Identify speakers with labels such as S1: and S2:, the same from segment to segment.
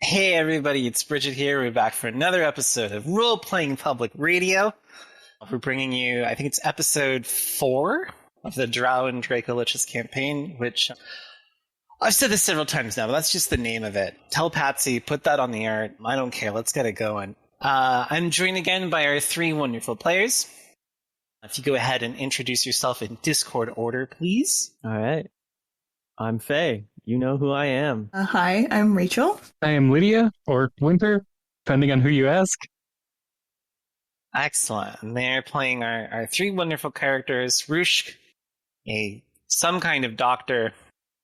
S1: Hey everybody, it's Bridget here. We're back for another episode of Role Playing Public Radio. We're bringing you, I think it's episode 4 of the Drow and Dracoliches campaign, which I've said this several times now, but that's just the name of it. Tell Patsy, put that on the art. I don't care. Let's get it going. I'm joined again by our 3 wonderful players. If you go ahead and introduce yourself in Discord order, please.
S2: All right. I'm Faye. You know who I am.
S3: Hi, I'm Rachel.
S4: I am Lydia, or Winter, depending on who you ask.
S1: Excellent. And they're playing our 3 wonderful characters, Rushk, some kind of doctor,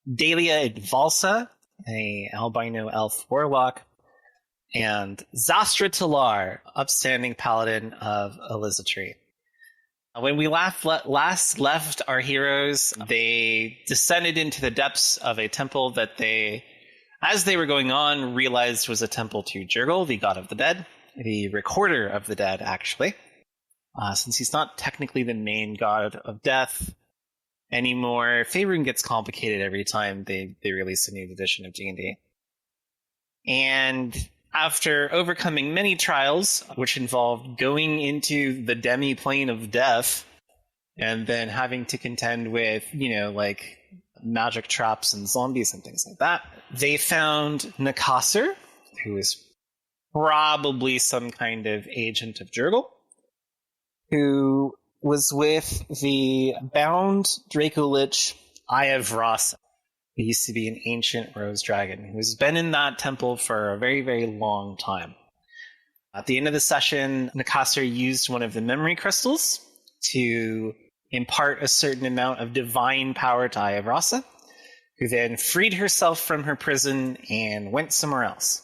S1: Daelia Valsa, a albino elf warlock, and Xastra Telarr, upstanding paladin of Eilistraee. When we last left our heroes, they descended into the depths of a temple that they, as they were going on, realized was a temple to Jurgal, the god of the dead, the recorder of the dead, actually. Since he's not technically the main god of death anymore, Faerun gets complicated every time they release a new edition of D&D. And after overcoming many trials, which involved going into the demi-plane of death, and then having to contend with, like magic traps and zombies and things like that, they found Xastra, who is probably some kind of agent of Jurgal, who was with the bound Dracolich Eilistraee. He used to be an ancient rose dragon who's been in that temple for a very, very long time. At the end of the session, Xastra used one of the memory crystals to impart a certain amount of divine power to Eilistraee, who then freed herself from her prison and went somewhere else.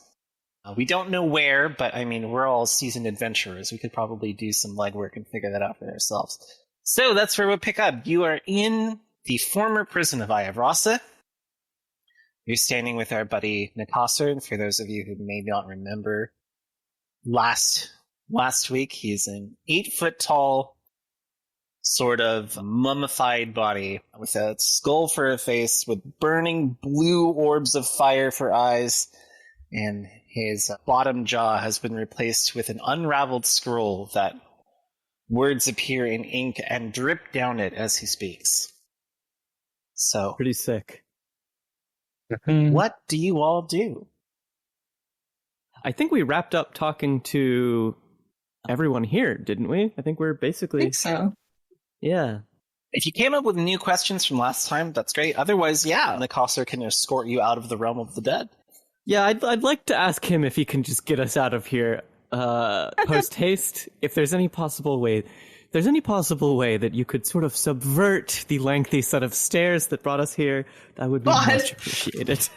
S1: We don't know where, but we're all seasoned adventurers. We could probably do some legwork and figure that out for ourselves. So that's where we'll pick up. You are in the former prison of Eilistraee. You're standing with our buddy Xastra, and for those of you who may not remember, last week he's an 8-foot-tall, sort of mummified body with a skull for a face, with burning blue orbs of fire for eyes, and his bottom jaw has been replaced with an unraveled scroll that words appear in ink and drip down it as he speaks. So,
S2: Pretty sick.
S1: What do you all do?
S2: I think we wrapped up talking to everyone here, didn't we? I think we're basically...
S3: I think so.
S2: Yeah.
S1: If you came up with new questions from last time, that's great. Otherwise, yeah, Xastra can escort you out of the realm of the dead.
S2: Yeah, I'd like to ask him if he can just get us out of here post-haste. If there's any possible way that you could sort of subvert the lengthy set of stairs that brought us here, that would be much appreciated.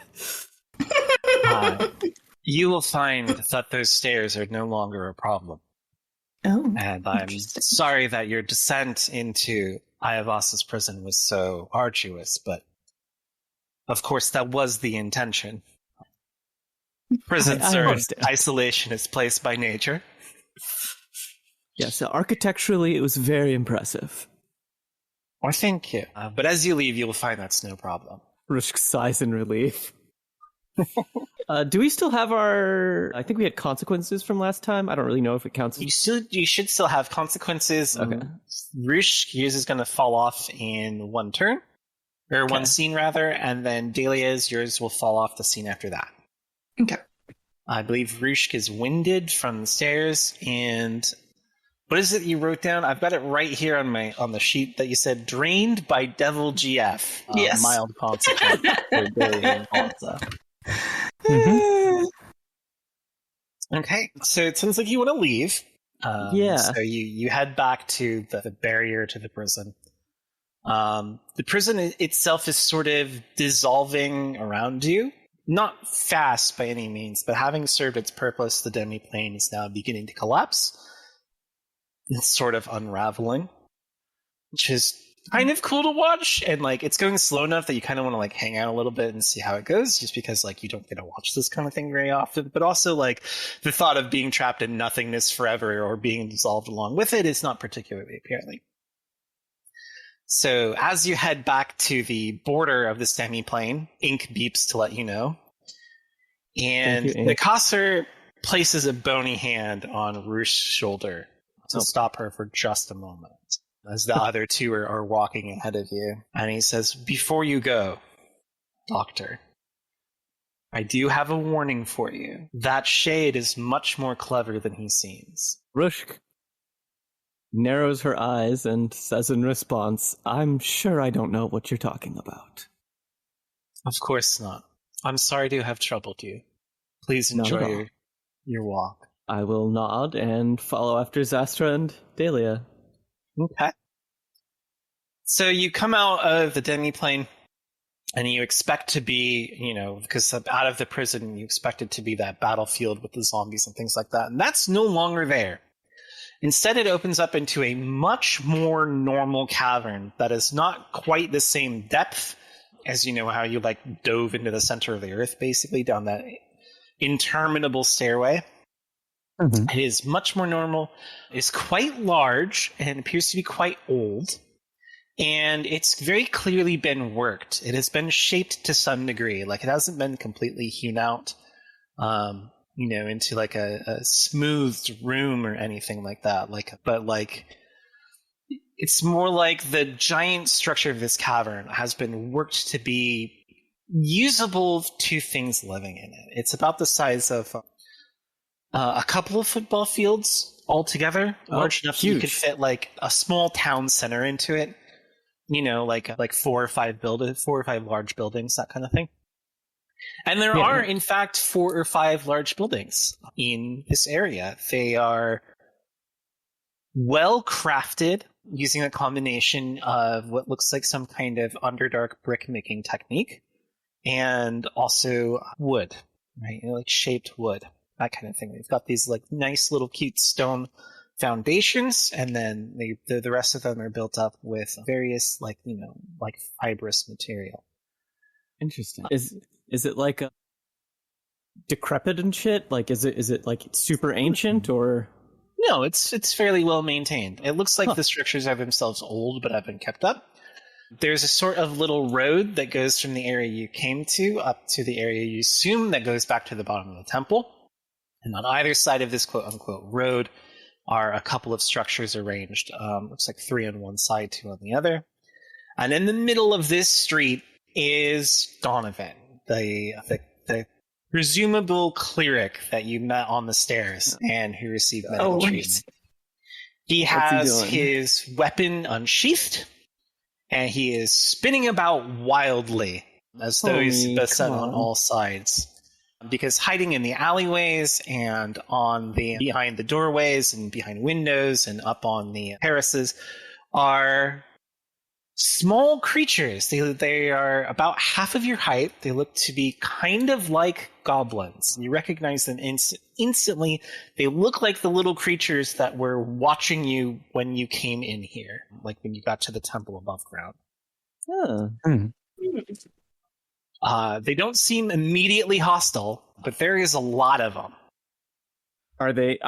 S1: You will find that those stairs are no longer a problem.
S3: Oh.
S1: And I'm sorry that your descent into Eilistree's prison was so arduous, but of course that was the intention. Prisons are an isolationist place by nature.
S2: Yes, architecturally it was very impressive.
S1: Well, thank you. But as you leave, you'll find that's no problem.
S2: Rushk sighs in relief. Do we still have our... I think we had consequences from last time. I don't really know if it counts.
S1: You should still have consequences.
S2: Okay.
S1: Rushk, yours is going to fall off in one turn. Or one scene, rather. And then Daelia's, yours will fall off the scene after that.
S3: Okay.
S1: I believe Rushk is winded from the stairs, and... What is it you wrote down? I've got it right here on the sheet that you said, drained by Devil GF.
S3: Yes.
S1: Mild consequence for Daelia and Valsa. Okay, so it sounds like you want to leave.
S2: Yeah.
S1: So you head back to the barrier to the prison. The prison itself is sort of dissolving around you. Not fast by any means, but having served its purpose, the demi-plane is now beginning to collapse. It's sort of unraveling, which is kind of cool to watch, and it's going slow enough that you kind of want to hang out a little bit and see how it goes, just because you don't get to watch this kind of thing very often. But also the thought of being trapped in nothingness forever or being dissolved along with it is not particularly appealing. So as you head back to the border of the semi-plane, ink beeps to let you know, And
S2: Thank you,
S1: the
S2: Ink.
S1: Kasser places a bony hand on Rush's shoulder to stop her for just a moment, as the other two are walking ahead of you. And he says, "Before you go, Doctor, I do have a warning for you. That shade is much more clever than he seems."
S2: Rushk narrows her eyes and says in response, "I'm sure I don't know what you're talking about."
S1: "Of course not. I'm sorry to have troubled you. Please
S2: Not at all.
S1: enjoy your walk."
S2: I will nod and follow after Xastra and Daelia.
S1: Okay. So you come out of the demiplane, and you expect to be, because out of the prison, you expect it to be that battlefield with the zombies and things like that. And that's no longer there. Instead, it opens up into a much more normal cavern that is not quite the same depth as, how you dove into the center of the earth, basically, down that interminable stairway.
S4: Mhm.
S1: It is much more normal. It's quite large and appears to be quite old. And it's very clearly been worked. It has been shaped to some degree. It hasn't been completely hewn out, into a smoothed room or anything like that. It's more like the giant structure of this cavern has been worked to be usable to things living in it. It's about the size of a couple of football fields altogether, large enough that you could fit a small town center into it. Like 4 or 5 large buildings, that kind of thing. And there are, in fact, 4 or 5 large buildings in this area. They are well crafted, using a combination of what looks like some kind of Underdark brick making technique, and also wood, right? Shaped wood, that kind of thing. They've got these nice little cute stone foundations, and then the rest of them are built up with various fibrous material.
S2: Interesting. Is it like a decrepit and shit? Is it super ancient or?
S1: No, it's fairly well maintained. It looks like the structures are themselves old, but have been kept up. There's a sort of little road that goes from the area you came to up to the area you assume that goes back to the bottom of the temple. And on either side of this quote-unquote road are a couple of structures arranged. Looks like 3 on one side, 2 on the other. And in the middle of this street is Donovan, the presumable cleric that you met on the stairs and who received medical treatment. He has his weapon unsheathed, and he is spinning about wildly as though he's beset on all sides. Because hiding in the alleyways and behind the doorways and behind windows and up on the terraces are small creatures. They are about half of your height. They look to be kind of like goblins. You recognize them instantly. They look like the little creatures that were watching you when you came in here, like when you got to the temple above ground. They don't seem immediately hostile, but there is a lot of them.
S2: Are they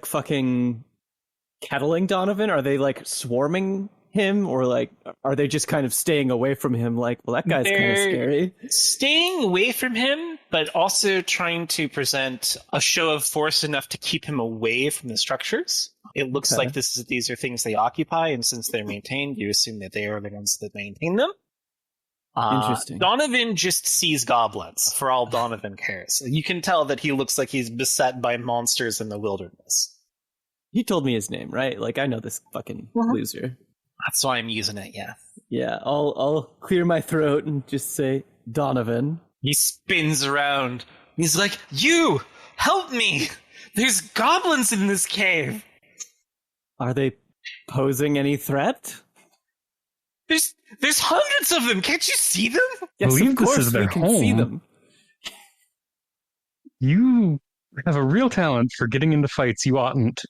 S2: fucking kettling Donovan? Are they swarming him, or are they just kind of staying away from him? Well, that guy's kind of scary.
S1: Staying away from him, but also trying to present a show of force enough to keep him away from the structures. It looks like these are things they occupy, and since they're maintained, you assume that they are the ones that maintain them.
S2: Interesting.
S1: Donovan just sees goblins, for all Donovan cares. You can tell that he looks like he's beset by monsters in the wilderness.
S2: He told me his name, right? I know this fucking loser.
S1: That's why I'm using it, yeah.
S2: Yeah, I'll clear my throat and just say, Donovan.
S1: He spins around. He's like, "You! Help me! There's goblins in this cave!"
S2: Are they posing any threat?
S1: There's hundreds of them. Can't you see them?
S2: Yes,
S4: believe
S2: of course
S4: this is their
S2: we can
S4: home.
S2: see them.
S4: You have a real talent for getting into fights you oughtn't.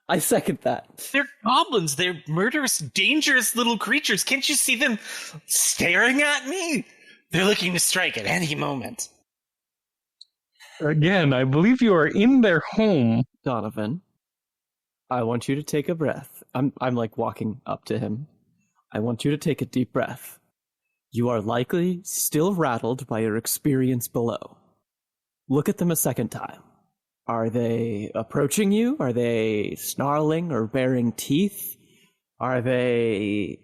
S2: I second that.
S1: They're goblins. They're murderous, dangerous little creatures. Can't you see them staring at me? They're looking to strike at any moment.
S4: Again, I believe you are in their home.
S2: Donovan, I want you to take a breath. I'm walking up to him. I want you to take a deep breath. You are likely still rattled by your experience below. Look at them a second time. Are they approaching you? Are they snarling or baring teeth? Are they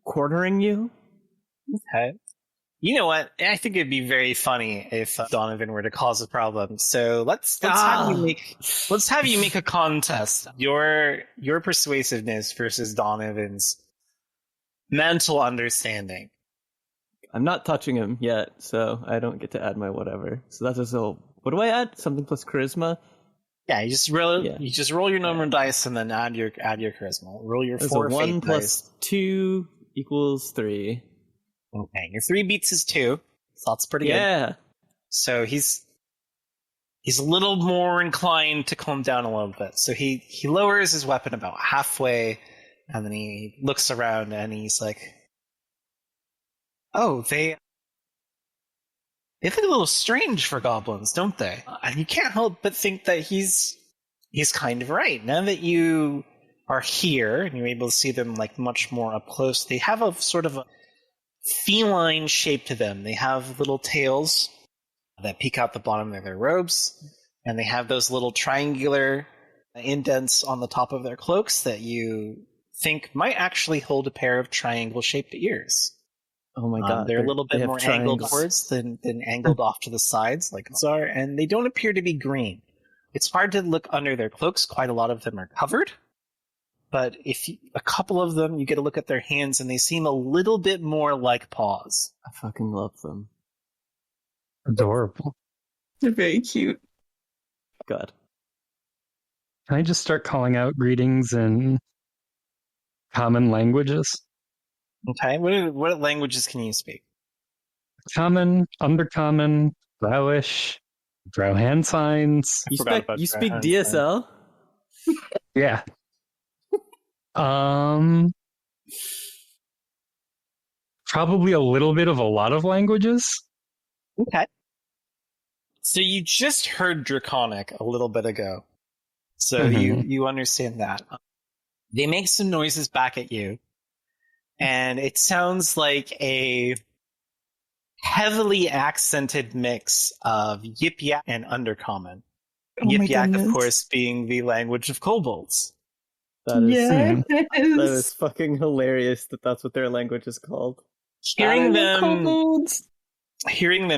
S2: cornering you?
S1: Okay. You know what? I think it'd be very funny if Donovan were to cause a problem. So let's have you make a contest. Your persuasiveness versus Donovan's mental understanding.
S2: I'm not touching him yet, so I don't get to add my whatever. So that's just a... What do I add? Something plus charisma?
S1: Yeah, you just roll your number of dice and then add your charisma. Roll your
S2: There's
S1: 4
S2: a 1
S1: fate
S2: plus
S1: dice.
S2: 2 equals 3.
S1: Okay, your 3 beats his 2. So that's pretty good.
S2: Yeah.
S1: So he's a little more inclined to calm down a little bit. So he lowers his weapon about halfway, and then he looks around and he's like, "Oh, they look a little strange for goblins, don't they?" And you can't help but think that he's kind of right. Now that you are here and you're able to see them like much more up close, they have a sort of a feline shape to them. They have little tails that peek out the bottom of their robes, and they have those little triangular indents on the top of their cloaks that you think might actually hold a pair of triangle-shaped ears.
S2: Oh my god.
S1: They're a little bit
S2: have
S1: more
S2: triangles.
S1: angled upwards than angled off to the sides like those are, and they don't appear to be green. It's hard to look under their cloaks. Quite a lot of them are covered. But a couple of them, you get a look at their hands, and they seem a little bit more like paws.
S2: I fucking love them.
S4: Adorable.
S3: They're very cute.
S2: God.
S4: Can I just start calling out greetings in common languages?
S1: Okay, what languages can you speak?
S4: Common, undercommon, Drowish, Drow hand signs.
S2: You
S1: forgot about
S2: speak
S1: that.
S2: DSL?
S4: Yeah. Probably a little bit of a lot of languages.
S1: Okay. So you just heard Draconic a little bit ago. So you understand that. They make some noises back at you, and it sounds like a heavily accented mix of Yip Yak and Undercommon.
S3: Oh my
S1: Yip Yak, of
S3: goodness.
S1: course, being the language of kobolds.
S2: That is,
S3: Yes.
S2: that is fucking hilarious that that's what their language is called.
S1: Hearing them
S3: Kobolds.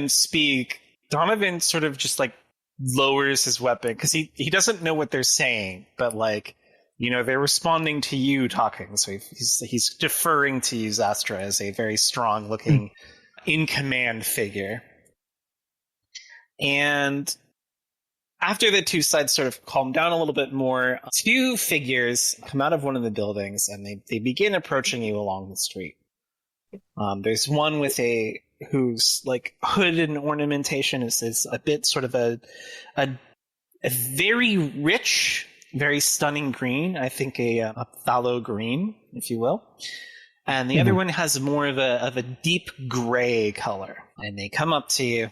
S1: speak, Donovan sort of just like lowers his weapon because he doesn't know what they're saying, but like, you know, they're responding to you talking, so he's deferring to you, Xastra, as a very strong looking in command figure. And after the two sides sort of calm down a little bit more, two figures come out of one of the buildings and they begin approaching you along the street. There's one whose like hood and ornamentation is a bit sort of a very rich, very stunning green. I think a phthalo green, if you will. And the other one has more of a deep gray color. And they come up to you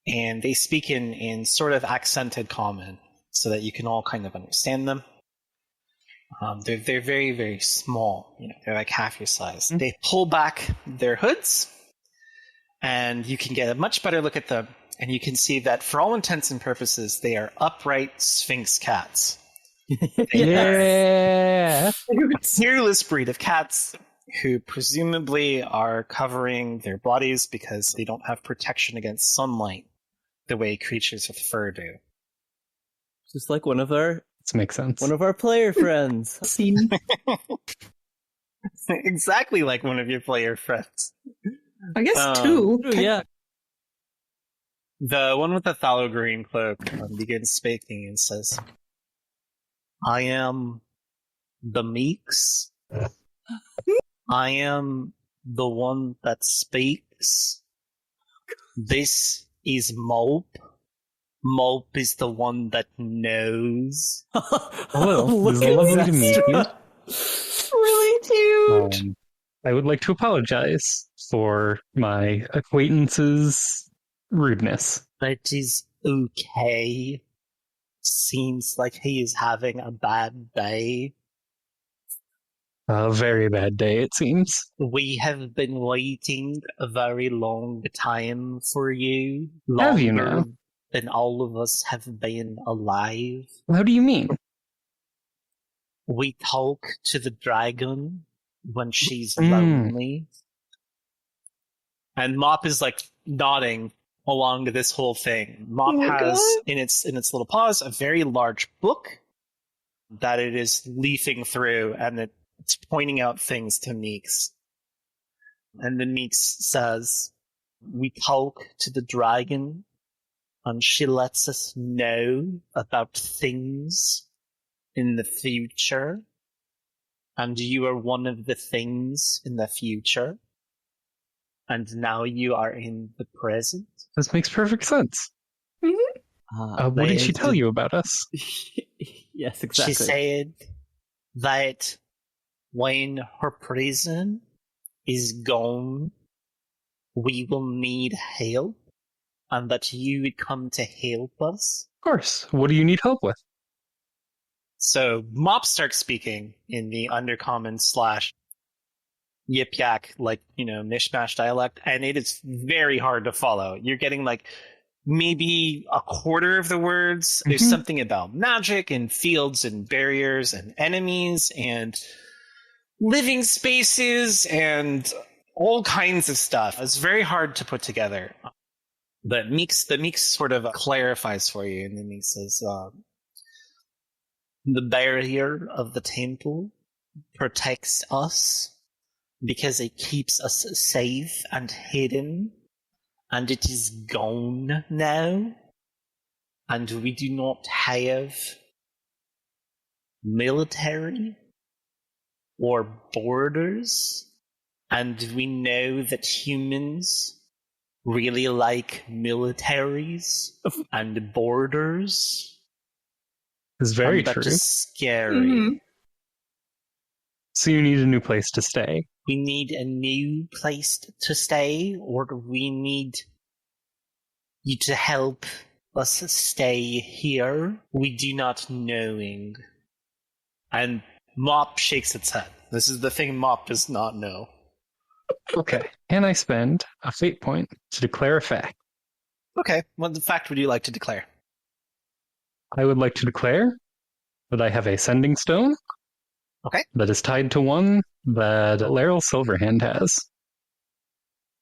S1: and they speak in sort of accented common so that you can all kind of understand them. They're very, very small. You know, they're like half your size. They pull back their hoods, and you can get a much better look at them. And you can see that, for all intents and purposes, they are upright Sphinx cats.
S4: Yeah.
S1: A fearless breed of cats who presumably are covering their bodies because they don't have protection against sunlight the way creatures with fur do.
S2: Just like one of our
S4: This makes sense.
S2: player friends.
S3: Scene.
S1: Exactly like one of your player friends.
S3: I guess two.
S2: Yeah.
S1: The one with the phthalo green cloak begins speaking and says, "I am the Meeks. I am the one that speaks. This is Mope. Mope is the one that knows."
S4: Hello,
S2: Look
S4: it's
S2: at
S4: lovely to meet you.
S3: Really cute.
S4: I would like to apologize for my acquaintance's rudeness.
S1: That is okay. Seems like he is having a bad day.
S4: A very bad day, it seems.
S1: We have been waiting a very long time for you.
S4: Have you
S1: Longer
S4: now?
S1: than all of us have been alive.
S4: How do you mean?
S1: We talk to the dragon when she's
S4: Mm.
S1: lonely. And Mop is like nodding along to this whole thing. Mop
S3: Oh my
S1: has
S3: God.
S1: in its little paws a very large book that it is leafing through, and it's pointing out things to Meeks. And then Meeks says, "We talk to the dragon, and she lets us know about things in the future. And you are one of the things in the future. And now you are in the present."
S4: This makes perfect sense. What did she tell you about us?
S2: Yes, exactly.
S1: She said that when her prison is gone, we will need help, and that you would come to help us.
S4: Of course. What do you need help with?
S1: So Mop starts speaking in the undercommon / yip yak, mishmash dialect, and it is very hard to follow. You're getting maybe a quarter of the words. There's
S4: Mhm.
S1: something about magic and fields and barriers and enemies and living spaces and all kinds of stuff. It's very hard to put together. But the Meeks sort of clarifies for you, and then he says, the barrier of the temple protects us because it keeps us safe and hidden, and it is gone now, and we do not have military or borders, and we know that humans really like militaries and borders.
S4: It's very
S1: and that
S4: true.
S1: is scary.
S3: Mhm.
S4: So you need a new place to stay.
S1: We need a new place to stay, or do we need you to help us stay here? We do not knowing. And Mop shakes its head. This is the thing Mop does not know.
S4: Okay. Can I spend a fate point to declare a fact?
S1: Okay, what fact would you like to declare?
S4: I would like to declare that I have a sending stone.
S1: Okay.
S4: That is tied to one that Laryl Silverhand has.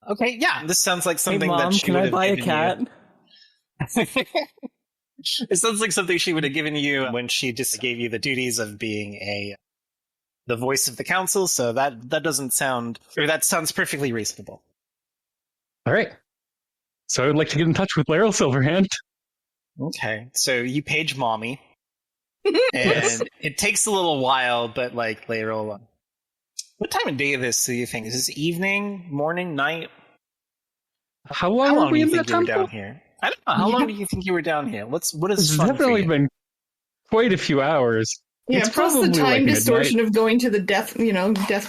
S1: Okay, yeah, this sounds like
S2: Hey,
S1: something
S2: Mom,
S1: that she
S2: can
S1: would
S2: I
S1: have
S2: buy a
S1: given
S2: cat?
S1: you. It sounds like something she would have given you when she just gave you the duties of being the voice of the council, so that doesn't sound, or that sounds perfectly reasonable.
S4: All right. So I would like to get in touch with Laryl Silverhand.
S1: Okay, so you page Mommy, and
S4: Yes.
S1: it takes a little while, but later on. What time of day is this, do you think? Is this evening, morning, night?
S4: How long
S1: How
S4: were
S1: long do
S4: we
S1: you
S4: in
S1: think
S4: that
S1: you were
S4: temple?
S1: down here? I don't know. How long do you think you were down here? What is
S4: It's
S1: fun for
S4: definitely
S1: you?
S4: been quite a few hours.
S3: Yeah,
S4: It's
S3: plus the
S4: probably
S3: time
S4: like
S3: distortion of going to the death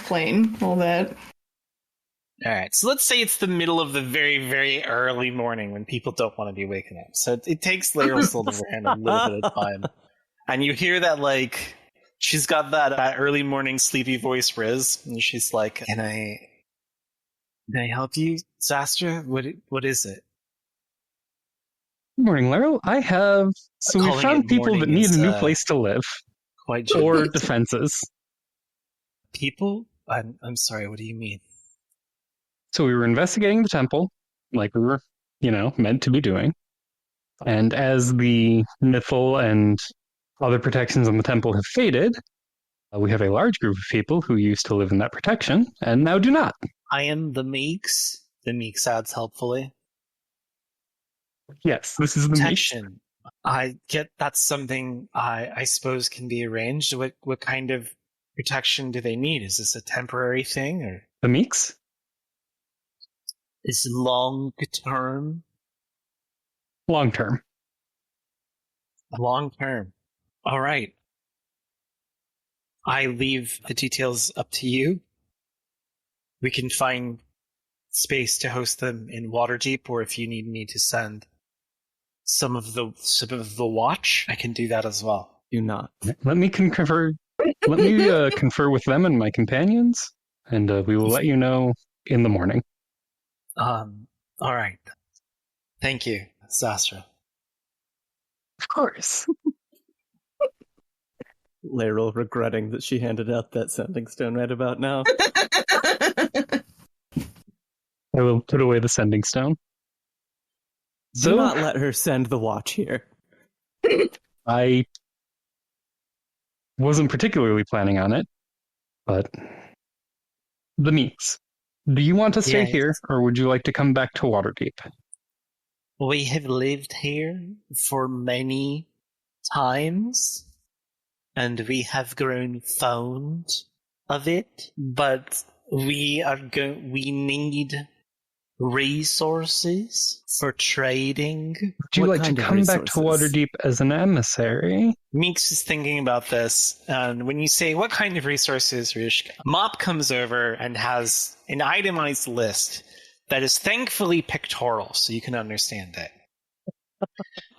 S3: plane, all that.
S1: All right, so let's say it's the middle of the very, very early morning when people don't want to be waking up. So it takes Laryl Silverhand a little bit of time. And you hear that, she's got that early morning sleepy voice, Riz, and she's like, Can I help you, Xastra? What is it?
S4: Good morning, Laryl. I have... So we
S1: Calling
S4: found
S1: it
S4: people that
S1: morning
S4: need
S1: is,
S4: a new place to live.
S1: Quite
S4: Or
S1: generous.
S4: defenses.
S1: People? I'm sorry, what do you mean?
S4: So we were investigating the temple, like we were, meant to be doing. And as the mythal and other protections on the temple have faded, we have a large group of people who used to live in that protection and now do not.
S1: I am the Meeks. The Meeks adds helpfully.
S4: Yes, this is the Meeks.
S1: Protection. I get that's something I suppose can be arranged. What kind of protection do they need? Is this a temporary thing, or
S4: The Meeks?
S1: is it long term?
S4: Long term.
S1: Long term. All right. I leave the details up to you. We can find space to host them in Waterdeep, or if you need me to send some of the watch, I can do that as well.
S2: Do not.
S4: Let me confirm Let me confer with them and my companions, and we will let you know in the morning.
S1: All right. Thank you, Xastra.
S4: Of course.
S2: Laeral regretting that she handed out that sending stone right about now.
S4: I will put away the sending stone.
S2: Do not let her send the watch here.
S4: I wasn't particularly planning on it, but the meats. Do you want to stay
S1: Yes.
S4: here, or would you like to come back to Waterdeep?
S1: We have lived here for many times, and we have grown fond of it, but we need resources for trading.
S4: Would you like to come back to Waterdeep as an emissary?
S1: Meeks is thinking about this, and when you say, what kind of resources, Rushk, Mop comes over and has an itemized list that is thankfully pictorial, so you can understand it.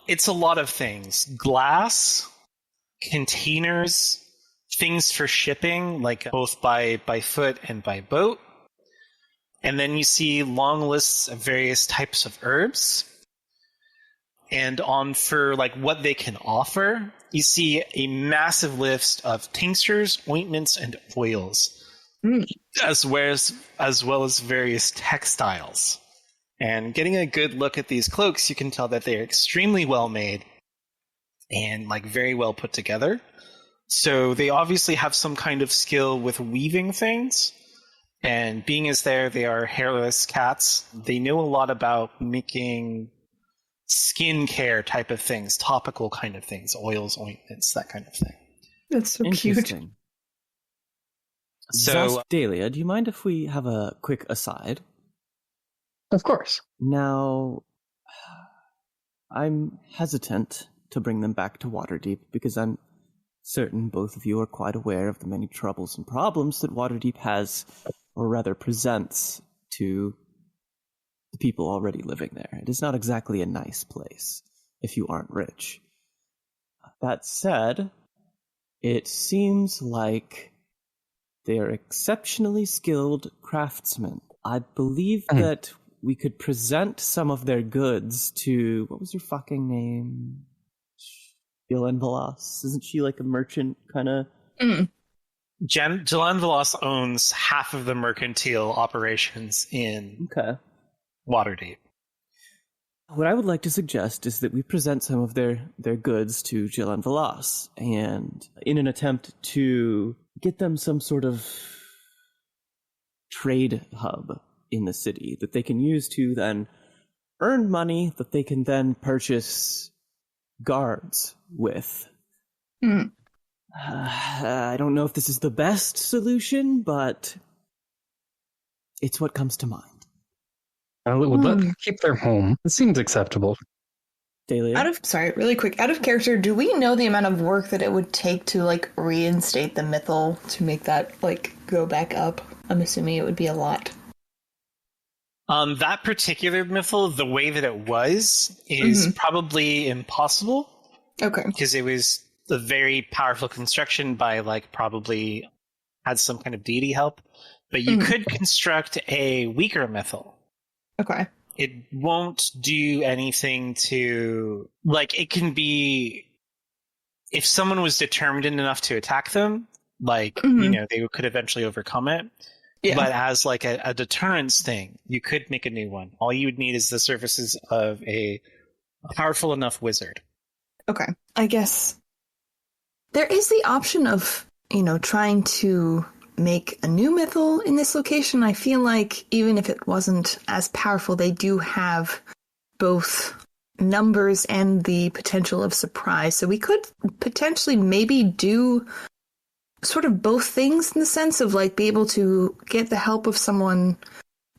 S1: It's a lot of things. Glass, containers, things for shipping, like both by foot and by boat. And then you see long lists of various types of herbs. And on for like what they can offer, you see a massive list of tinctures, ointments, and oils, as well as various textiles. And getting a good look at these cloaks, you can tell that they are extremely well made and like very well put together. So they obviously have some kind of skill with weaving things. And being as they are hairless cats, they know a lot about making skincare type of things, topical kind of things, oils, ointments, that kind of thing.
S3: That's so cute.
S2: Interesting. So, Daelia, do you mind if we have a quick aside?
S4: Of course.
S2: Now, I'm hesitant to bring them back to Waterdeep because I'm certain both of you are quite aware of the many troubles and problems that Waterdeep has, or rather presents, to the people already living there. It is not exactly a nice place if you aren't rich. That said, it seems like they are exceptionally skilled craftsmen. I believe that we could present some of their goods to... What was her fucking name? Jilan Velas. Isn't she like a merchant kind of...
S1: Jilan Velas owns half of the mercantile operations in Waterdeep.
S2: What I would like to suggest is that we present some of their goods to Jilan Velas, and in an attempt to get them some sort of trade hub in the city that they can use to then earn money that they can then purchase guards with. I don't know if this is the best solution, but it's what comes to mind.
S4: It would let them keep their home. It seems acceptable.
S2: Daelia?
S3: Really quick, out of character, do we know the amount of work that it would take to, like, reinstate the mythal to make that, like, go back up? I'm assuming it would be a lot.
S1: That particular mythal, the way that it was, is probably impossible.
S3: Okay.
S1: Because it was a very powerful construction by, like, probably had some kind of deity help. But you could construct a weaker mythal.
S3: Okay.
S1: It won't do anything to... Like, it can be... If someone was determined enough to attack them, like, you know, they could eventually overcome it. Yeah. But as, like, a deterrence thing, you could make a new one. All you would need is the services of a powerful enough wizard.
S3: Okay. I guess there is the option of, you know, trying to make a new mythal in this location. I feel like even if it wasn't as powerful, they do have both numbers and the potential of surprise. So we could potentially maybe do sort of both things in the sense of, like, be able to get the help of someone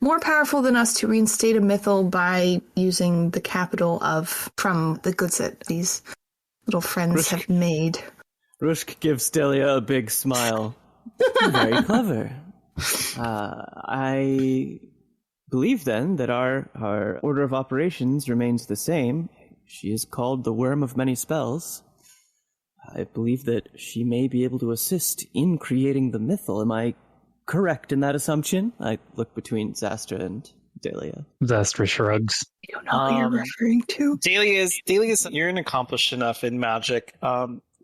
S3: more powerful than us to reinstate a mythal by using the capital from the goods that these little friends have made.
S2: Rushk gives Daelia a big smile. Very clever. I believe then that our order of operations remains the same. She is called the Worm of Many Spells. I believe that she may be able to assist in creating the mythal. Am I correct in that assumption? I look between Xastra and Daelia.
S4: Xastra shrugs.
S3: I don't know who you're referring to.
S1: Dahlia's, you're an accomplished enough in magic.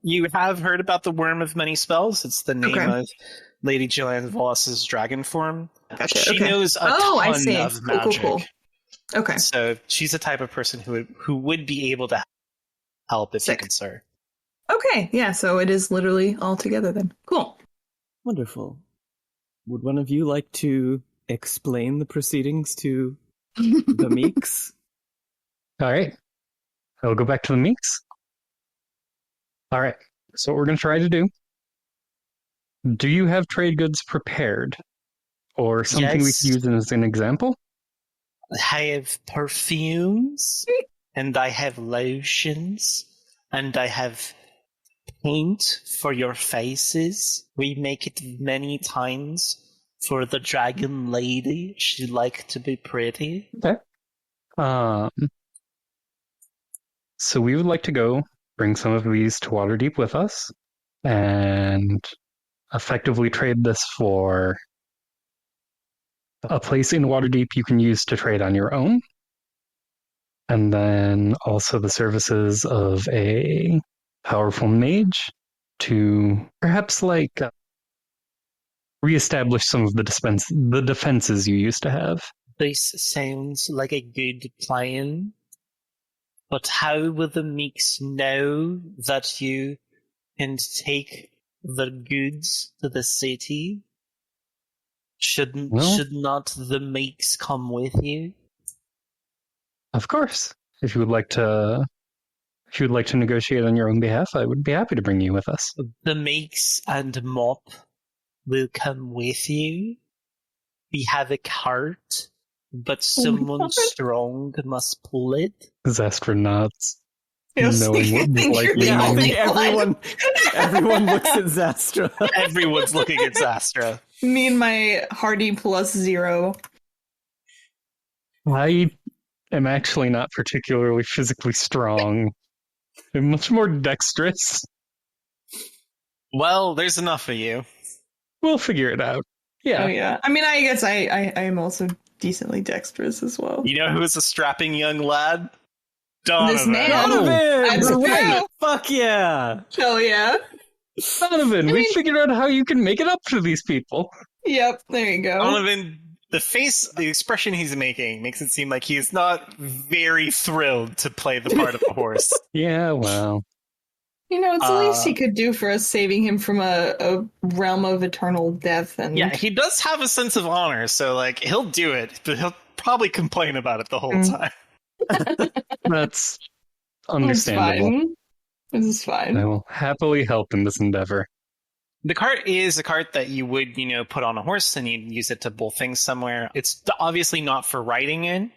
S1: You have heard about the Worm of Many Spells. It's the name of Lady Gillian Voss's dragon form.
S3: Gotcha,
S1: She knows a ton of magic.
S3: Cool. Okay.
S1: So she's the type of person who would be able to help if you concern.
S3: Okay, yeah, so it is literally all together then. Cool.
S2: Wonderful. Would one of you like to explain the proceedings to the Meeks?
S4: All right. I'll go back to the Meeks. All right. So what we're going to try to do. Do you have trade goods prepared? Or something we could use as an example?
S1: I have perfumes, and I have lotions, and I have paint for your faces. We make it many times for the dragon lady. She like to be pretty.
S4: Okay. So we would like to go bring some of these to Waterdeep with us and effectively trade this for a place in Waterdeep you can use to trade on your own. And then also the services of a powerful mage to perhaps reestablish some of the defenses you used to have.
S1: This sounds like a good plan. But how will the Meeks know that you can take the goods to the city? Should not the Meeks come with you?
S4: Of course. If you would like to negotiate on your own behalf, I would be happy to bring you with us.
S1: The Meeks and Mop will come with you. We have a cart, but someone strong must pull it.
S4: Xastra nods.
S3: Yes,
S4: Knowing what we like.
S2: I think everyone looks at Xastra.
S1: Everyone's looking at Xastra.
S3: Me and my hardy +0.
S4: I am actually not particularly physically strong. I'm much more dexterous.
S1: Well, there's enough of you.
S4: We'll figure it out. Yeah.
S3: Oh yeah. I mean, I guess I am also decently dexterous as well.
S1: You know who is a strapping young lad? Donovan.
S3: This man.
S2: Donovan!
S3: That's
S2: We're
S3: right.
S2: right. Fuck yeah!
S3: Hell yeah.
S4: Donovan, we figured out how you can make it up to these people.
S3: Yep, there you go.
S1: Donovan, the expression he's making makes it seem like he is not very thrilled to play the part of a horse.
S4: Yeah, well.
S3: You know, it's the least he could do for us, saving him from a realm of eternal death. And
S1: Yeah, he does have a sense of honor, so he'll do it, but he'll probably complain about it the whole time.
S4: That's understandable.
S3: This is fine.
S4: I will happily help in this endeavor.
S1: The cart is a cart that you would, put on a horse and you'd use it to pull things somewhere. It's obviously not for riding in.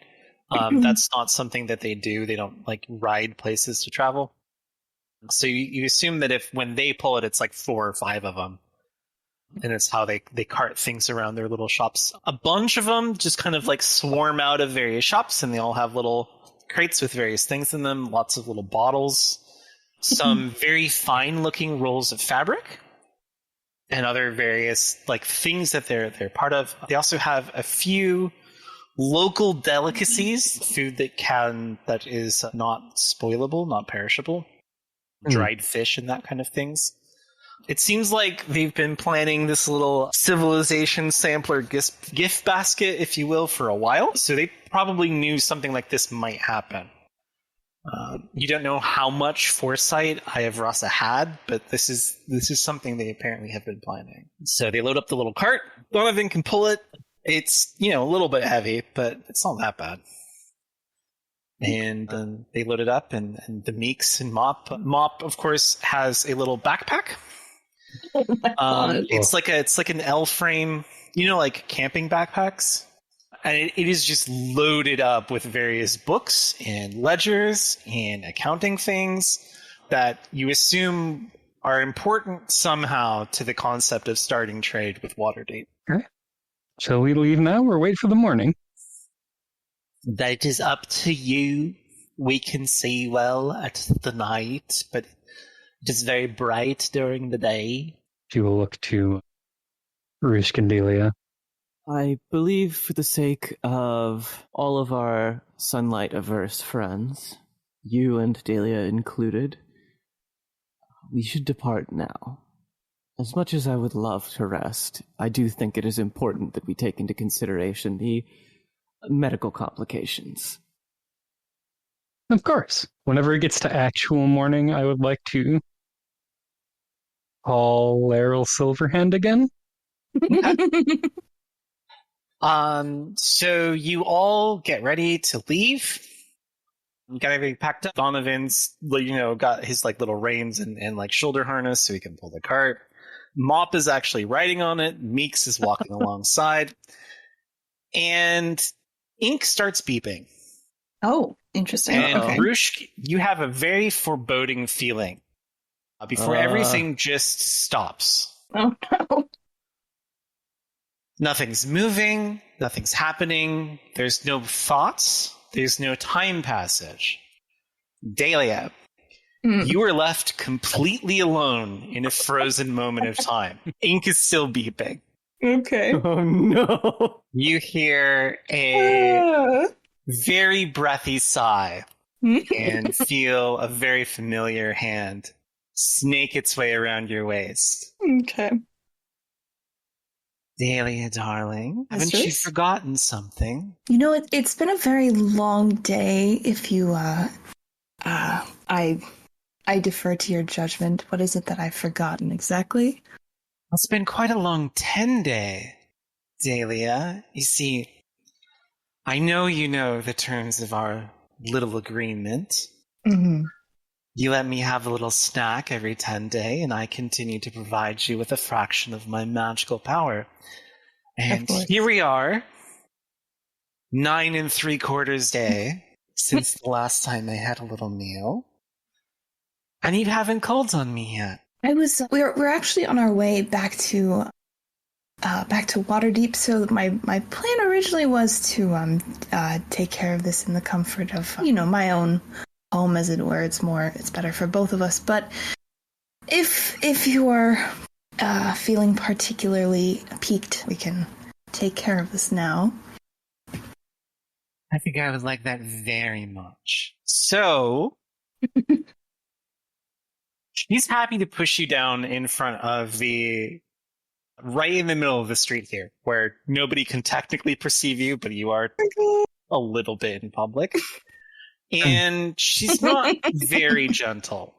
S1: That's not something that they do. They don't ride places to travel. So you assume that when they pull it, it's 4 or 5 of them. And it's how they cart things around their little shops. A bunch of them just kind of swarm out of various shops, and they all have little crates with various things in them, lots of little bottles, some very fine looking rolls of fabric, and other various things that they're part of. They also have a few local delicacies, food that is not spoilable, not perishable, dried fish and that kind of things. It seems like they've been planning this little civilization sampler gift basket, if you will, for a while. So they probably knew something like this might happen. You don't know how much foresight Ayavrasa had, but this is something they apparently have been planning. So they load up the little cart. Donovan can pull it. It's, a little bit heavy, but it's not that bad. And then they load it up, and the Meeks and Mop. Mop, of course, has a little backpack.
S3: Oh my God.
S1: It's like an L frame, camping backpacks. And it is just loaded up with various books and ledgers and accounting things that you assume are important somehow to the concept of starting trade with Waterdeep.
S4: Okay. Shall we leave now or wait for the morning?
S1: That is up to you. We can see well at the night, but It is very bright during the day.
S4: She will look to Rushk and Daelia.
S2: I believe for the sake of all of our sunlight-averse friends, you and Daelia included, we should depart now. As much as I would love to rest, I do think it is important that we take into consideration the medical complications.
S4: Of course. Whenever it gets to actual morning, I would like to call Laryl Silverhand again.
S1: So you all get ready to leave. You got everything packed up. Donovan's, got his little reins and shoulder harness so he can pull the cart. Mop is actually riding on it. Meeks is walking alongside. And ink starts beeping.
S3: Oh, interesting.
S1: And
S3: Okay.
S1: Rushk, you have a very foreboding feeling before everything just stops.
S3: Oh, no.
S1: Nothing's moving. Nothing's happening. There's no thoughts. There's no time passage. Daelia, you are left completely alone in a frozen moment of time. Ink is still beeping.
S3: Okay.
S2: Oh no!
S1: You hear a very breathy sigh and feel a very familiar hand snake its way around your waist.
S3: Okay.
S1: Daelia, darling, haven't you forgotten something?
S3: You know, it's been a very long day. If you, I defer to your judgment. What is it that I've forgotten exactly?
S1: It's been quite a long 10-day, Daelia. You see, I know you know the terms of our little agreement.
S3: Mm-hmm.
S1: You let me have a little snack every 10-day, and I continue to provide you with a fraction of my magical power. And here we are, 9 3/4 day since the last time I had a little meal. And you haven't called on me yet.
S3: We're actually on our way back to Waterdeep. So my plan originally was to take care of this in the comfort of my own home, as it were. It's better for both of us. But if you are feeling particularly piqued, we can take care of this now.
S1: I think I would like that very much. So she's happy to push you down in front of right in the middle of the street here, where nobody can technically perceive you, but you are a little bit in public. And she's not very gentle.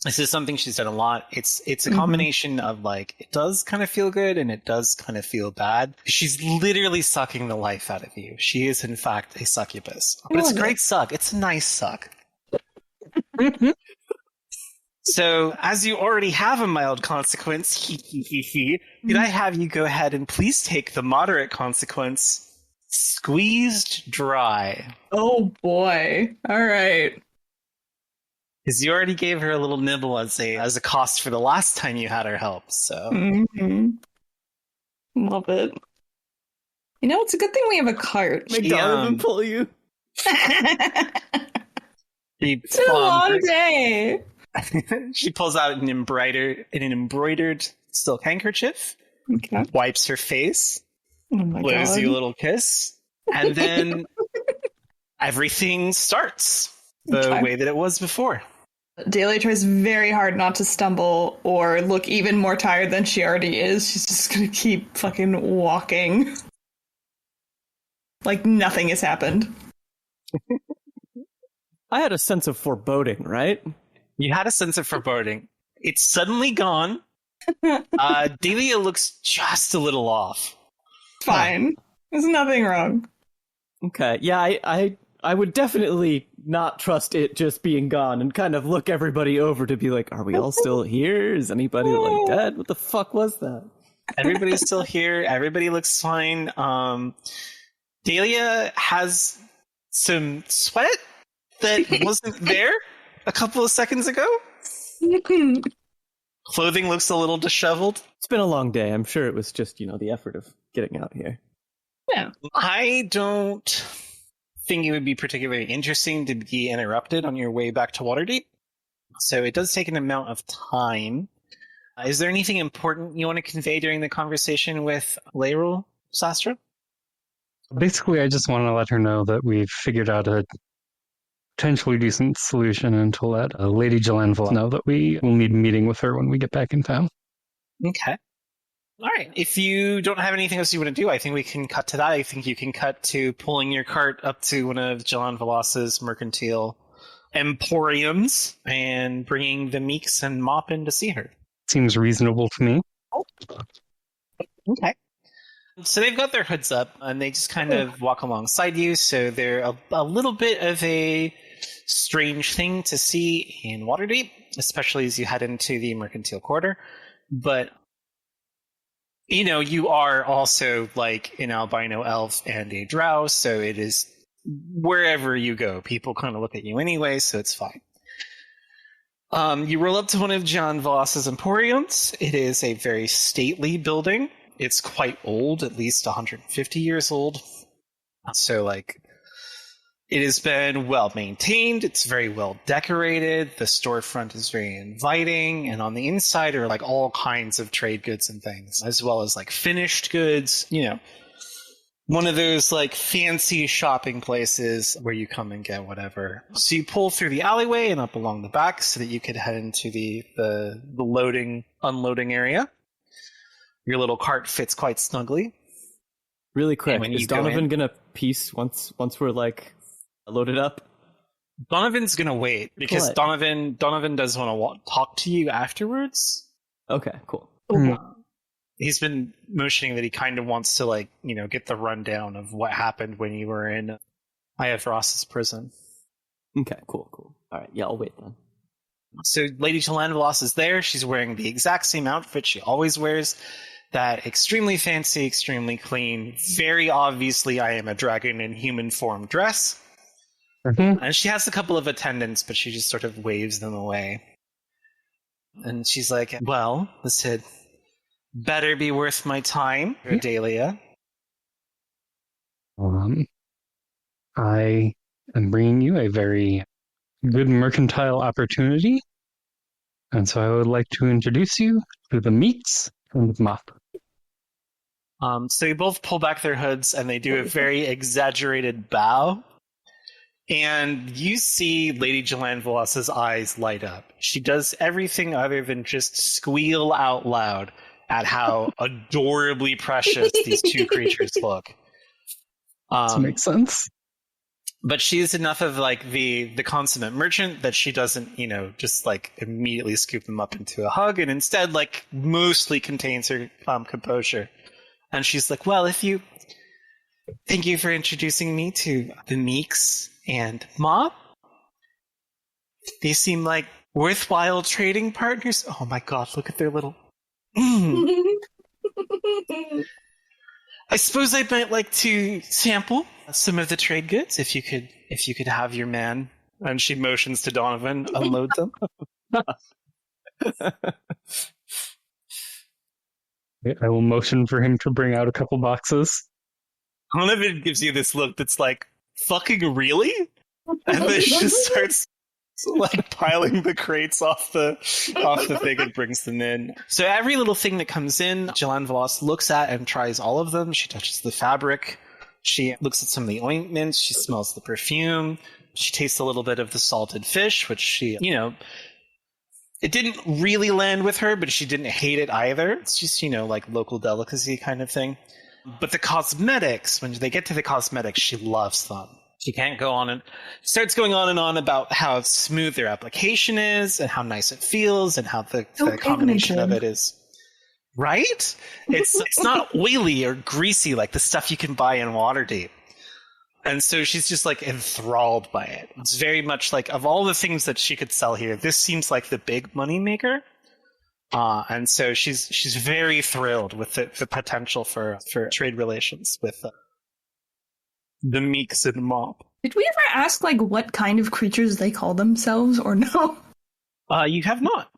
S1: This is something she's done a lot. It's a combination of it does kind of feel good and it does kind of feel bad. She's literally sucking the life out of you. She is in fact a succubus. But it's a great suck. It's a nice suck. So, as you already have a mild consequence, did I have you go ahead and please take the moderate consequence, squeezed dry?
S3: Oh boy. All right.
S1: Because you already gave her a little nibble as a cost for the last time you had her help, so.
S3: Mm-hmm. Love it. It's a good thing we have a cart.
S2: Make Donovan pull you.
S3: It's been a long day.
S1: She pulls out an embroidered silk handkerchief, wipes her face, blows you a little kiss, and then everything starts the way that it was before.
S3: Daelia tries very hard not to stumble or look even more tired than she already is. She's just gonna keep fucking walking. Like nothing has happened.
S2: I had a sense of foreboding, right?
S1: You had a sense of foreboding. It's suddenly gone. Daelia looks just a little off.
S3: Fine. There's nothing wrong.
S2: Okay, yeah, I would definitely not trust it just being gone and kind of look everybody over to be like, are we all still here? Is anybody dead? What the fuck was that?
S1: Everybody's still here. Everybody looks fine. Daelia has some sweat that wasn't there a couple of seconds ago. Clothing looks a little disheveled.
S2: It's been a long day. I'm sure it was just, the effort of getting out here.
S3: Yeah.
S1: I don't think it would be particularly interesting to be interrupted on your way back to Waterdeep. So it does take an amount of time. Is there anything important you want to convey during the conversation with Layrul, Xastra?
S4: Basically, I just want to let her know that we've figured out a potentially decent solution, and to let Lady Jalanval know that we will need a meeting with her when we get back in town.
S1: Okay. All right. If you don't have anything else you want to do, I think we can cut to that. I think you can cut to pulling your cart up to one of Jalan Velas's mercantile emporiums and bringing the Meeks and Mop in to see her.
S4: Seems reasonable to me.
S1: Okay. So they've got their hoods up, and they just kind of walk alongside you, so they're a little bit of a strange thing to see in Waterdeep, especially as you head into the mercantile quarter. But, you know, you are also like an albino elf and a drow, so it is wherever you go, people kind of look at you anyway, so it's fine. You roll up to one of John Voss's emporiums. It is a very stately building. It's quite old, at least 150 years old. So, like, it has been well maintained. It's very well decorated. The storefront is very inviting. And on the inside are, like, all kinds of trade goods and things, as well as, like, finished goods. You know, one of those, like, fancy shopping places where you come and get whatever. So you pull through the alleyway and up along the back so that you could head into the loading, unloading area. Your little cart fits quite snugly.
S2: Really quick, is Donovan gonna piece once we're like loaded up?
S1: Donovan's gonna wait because Donovan does want to talk to you afterwards.
S2: Okay, cool.
S1: He's been motioning that he kind of wants to, like, you know, get the rundown of what happened when you were in Ross's prison.
S2: Okay, cool. All right, yeah, I'll wait then.
S1: So Lady Jalanvalos is there. She's wearing the exact same outfit she always wears. That extremely fancy, extremely clean, very obviously I am a dragon in human form dress. Mm-hmm. And she has a couple of attendants, but she just sort of waves them away. And she's like, well, this had better be worth my time, Daelia.
S4: I am bringing you a very good mercantile opportunity. And so I would like to introduce you to the Meeks and Mop.
S1: So they both pull back their hoods and they do a very exaggerated bow. And you see Lady Jalanvalos' eyes light up. She does everything other than just squeal out loud at how adorably precious these two creatures look.
S4: That makes sense.
S1: But she's enough of, like, the consummate merchant that she doesn't, you know, just, like, immediately scoop them up into a hug, and instead, like, mostly contains her composure. And she's like, well, thank you for introducing me to the Meeks and Mop. They seem like worthwhile trading partners. Oh my god, look at their little... I suppose I might like to sample some of the trade goods if you could have your man. And she motions to Donovan, unload them.
S4: I will motion for him to bring out a couple boxes.
S1: Donovan gives you this look that's like, fucking really? And then she just starts, like, piling the crates off the thing and brings them in. So every little thing that comes in, Jalanvalos looks at and tries all of them. She touches the fabric. She looks at some of the ointments. She smells the perfume. She tastes a little bit of the salted fish, which she, you know, it didn't really land with her, but she didn't hate it either. It's just, you know, like local delicacy kind of thing. But the cosmetics, when they get to the cosmetics, she loves them. She can't go on and starts going on and on about how smooth their application is and how nice it feels and how the combination of it is. Right? It's not oily or greasy like the stuff you can buy in Waterdeep. And so she's just, like, enthralled by it. It's very much like, of all the things that she could sell here, this seems like the big money maker. And so she's very thrilled with the potential for trade relations with the Meeks and Mop.
S3: Did we ever ask, like, what kind of creatures they call themselves, or no?
S1: You have not.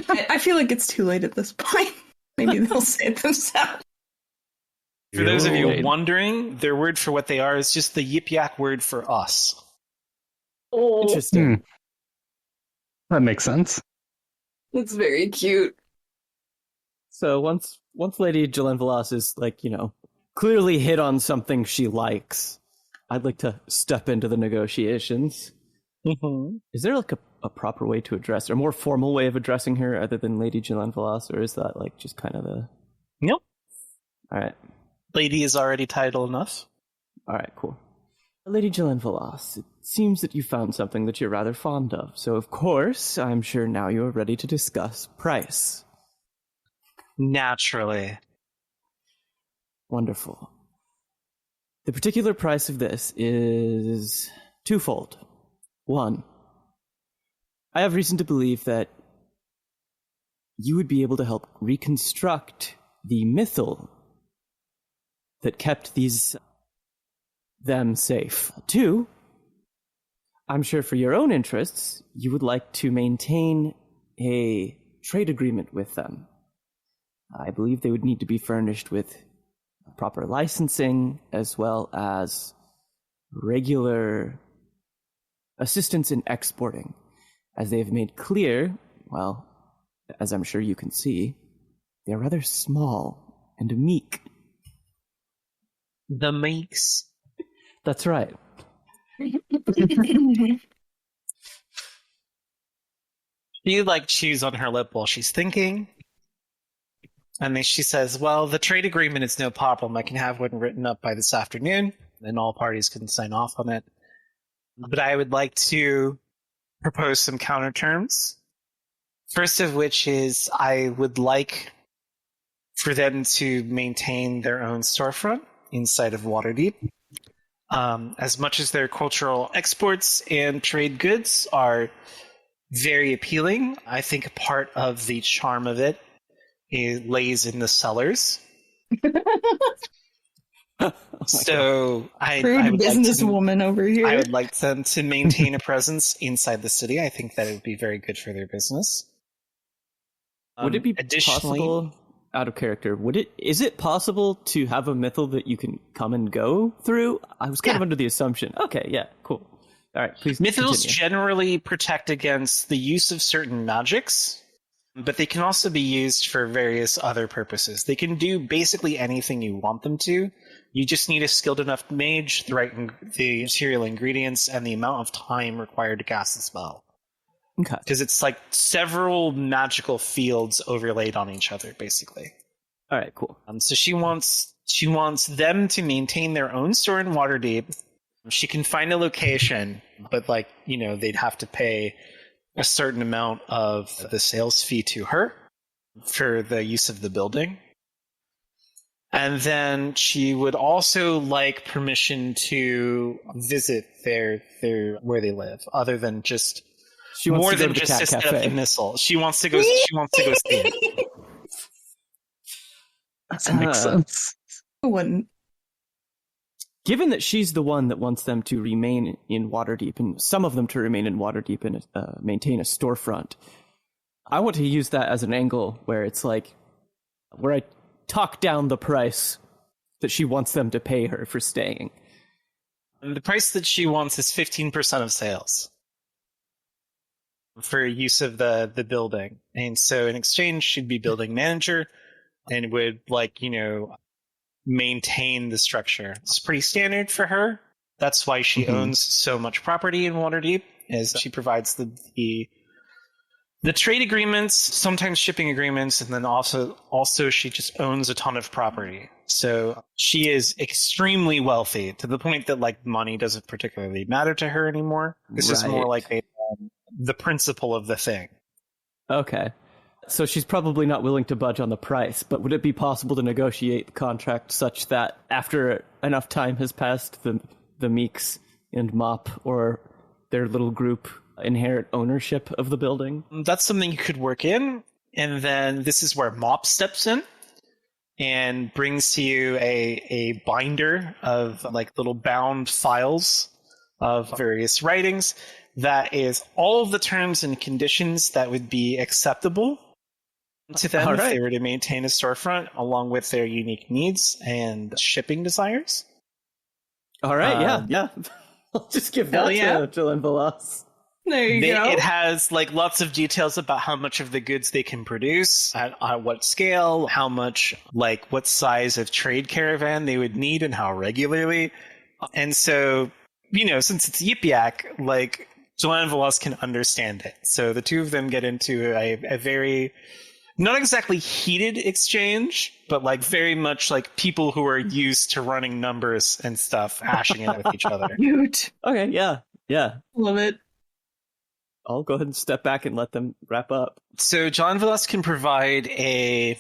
S3: I feel like it's too late at this point. Maybe they'll say it themselves.
S1: For those of you wondering, their word for what they are is just the Yip Yak word for us.
S2: Interesting.
S4: That makes sense.
S3: It's very cute.
S2: So once Lady Jalen Velas is clearly hit on something she likes, I'd like to step into the negotiations.
S1: Mm-hmm.
S2: Is there a proper way to address, or a more formal way of addressing her other than Lady Jalen Velas, or is that just kind of the...
S1: Nope.
S2: All right.
S1: Lady is already title enough.
S2: All right, cool. Lady Jalen Velas, it seems that you found something that you're rather fond of, so of course, I'm sure now you are ready to discuss price.
S1: Naturally.
S2: Wonderful. The particular price of this is twofold. One, I have reason to believe that you would be able to help reconstruct the mythal that kept them safe. Two, I'm sure for your own interests, you would like to maintain a trade agreement with them. I believe they would need to be furnished with proper licensing as well as regular assistance in exporting, as they have made clear, well, as I'm sure you can see, they're rather small and meek.
S1: The meeks.
S2: That's right.
S1: She chews on her lip while she's thinking. And then she says, well, the trade agreement is no problem. I can have one written up by this afternoon, and all parties can sign off on it. But I would like to propose some counter terms. First of which is I would like for them to maintain their own storefront inside of Waterdeep. As much as their cultural exports and trade goods are very appealing, I think part of the charm of it lays in the cellars. So I would
S3: businesswoman over here.
S1: I would like them to maintain a presence inside the city. I think that it would be very good for their business.
S2: Would it be possible, out of character, is it possible to have a mythal that you can come and go through? I was kind of under the assumption. Okay, yeah, cool. All right, please
S1: Mythals
S2: continue.
S1: generally protect against the use of certain magics, but they can also be used for various other purposes. They can do basically anything you want them to. You just need a skilled enough mage, the material ingredients, and the amount of time required to cast the spell.
S2: Okay.
S1: Because it's several magical fields overlaid on each other, basically.
S2: All right, cool.
S1: So she wants them to maintain their own store in Waterdeep. She can find a location, but they'd have to pay a certain amount of the sales fee to her for the use of the building. And then she would also like permission to visit their where they live, other than just
S2: She wants
S1: more
S2: to go
S1: than
S2: to the
S1: just
S2: cat
S1: to set
S2: cafe.
S1: up the missile. She wants to go. She wants to go see it.
S4: That makes sense.
S3: Wouldn't.
S2: Given that she's the one that wants them to remain in Waterdeep, and some of them to remain in Waterdeep and maintain a storefront, I want to use that as an angle where it's where I talk down the price that she wants them to pay her for staying.
S1: And the price that she wants is 15% of sales for use of the building. And so in exchange, she'd be building manager and would maintain the structure. It's pretty standard for her. That's why she owns so much property in Waterdeep, is she provides the trade agreements, sometimes shipping agreements, and then also she just owns a ton of property. So she is extremely wealthy to the point that money doesn't particularly matter to her anymore. This is more the principle of the thing.
S2: Okay. So she's probably not willing to budge on the price, but would it be possible to negotiate the contract such that after enough time has passed, the Meeks and Mop or their little group inherit ownership of the building?
S1: That's something you could work in, and then this is where Mop steps in and brings to you a binder of little bound files of various writings that is all of the terms and conditions that would be acceptable to them if they were to maintain a storefront, along with their unique needs and shipping desires.
S2: All right, yeah. I'll just give that to Jalen Velas.
S3: There you go.
S1: It has like lots of details about how much of the goods they can produce, at what scale, how much, like what size of trade caravan they would need and how regularly. And so, since it's Yip Yak, like Joanne Velas can understand it. So the two of them get into a very, not exactly heated exchange, but like very much like people who are used to running numbers and stuff, hashing it with each other.
S3: Cute.
S2: Okay, yeah.
S3: Love it.
S2: I'll go ahead and step back and let them wrap up.
S1: So John Velas can provide the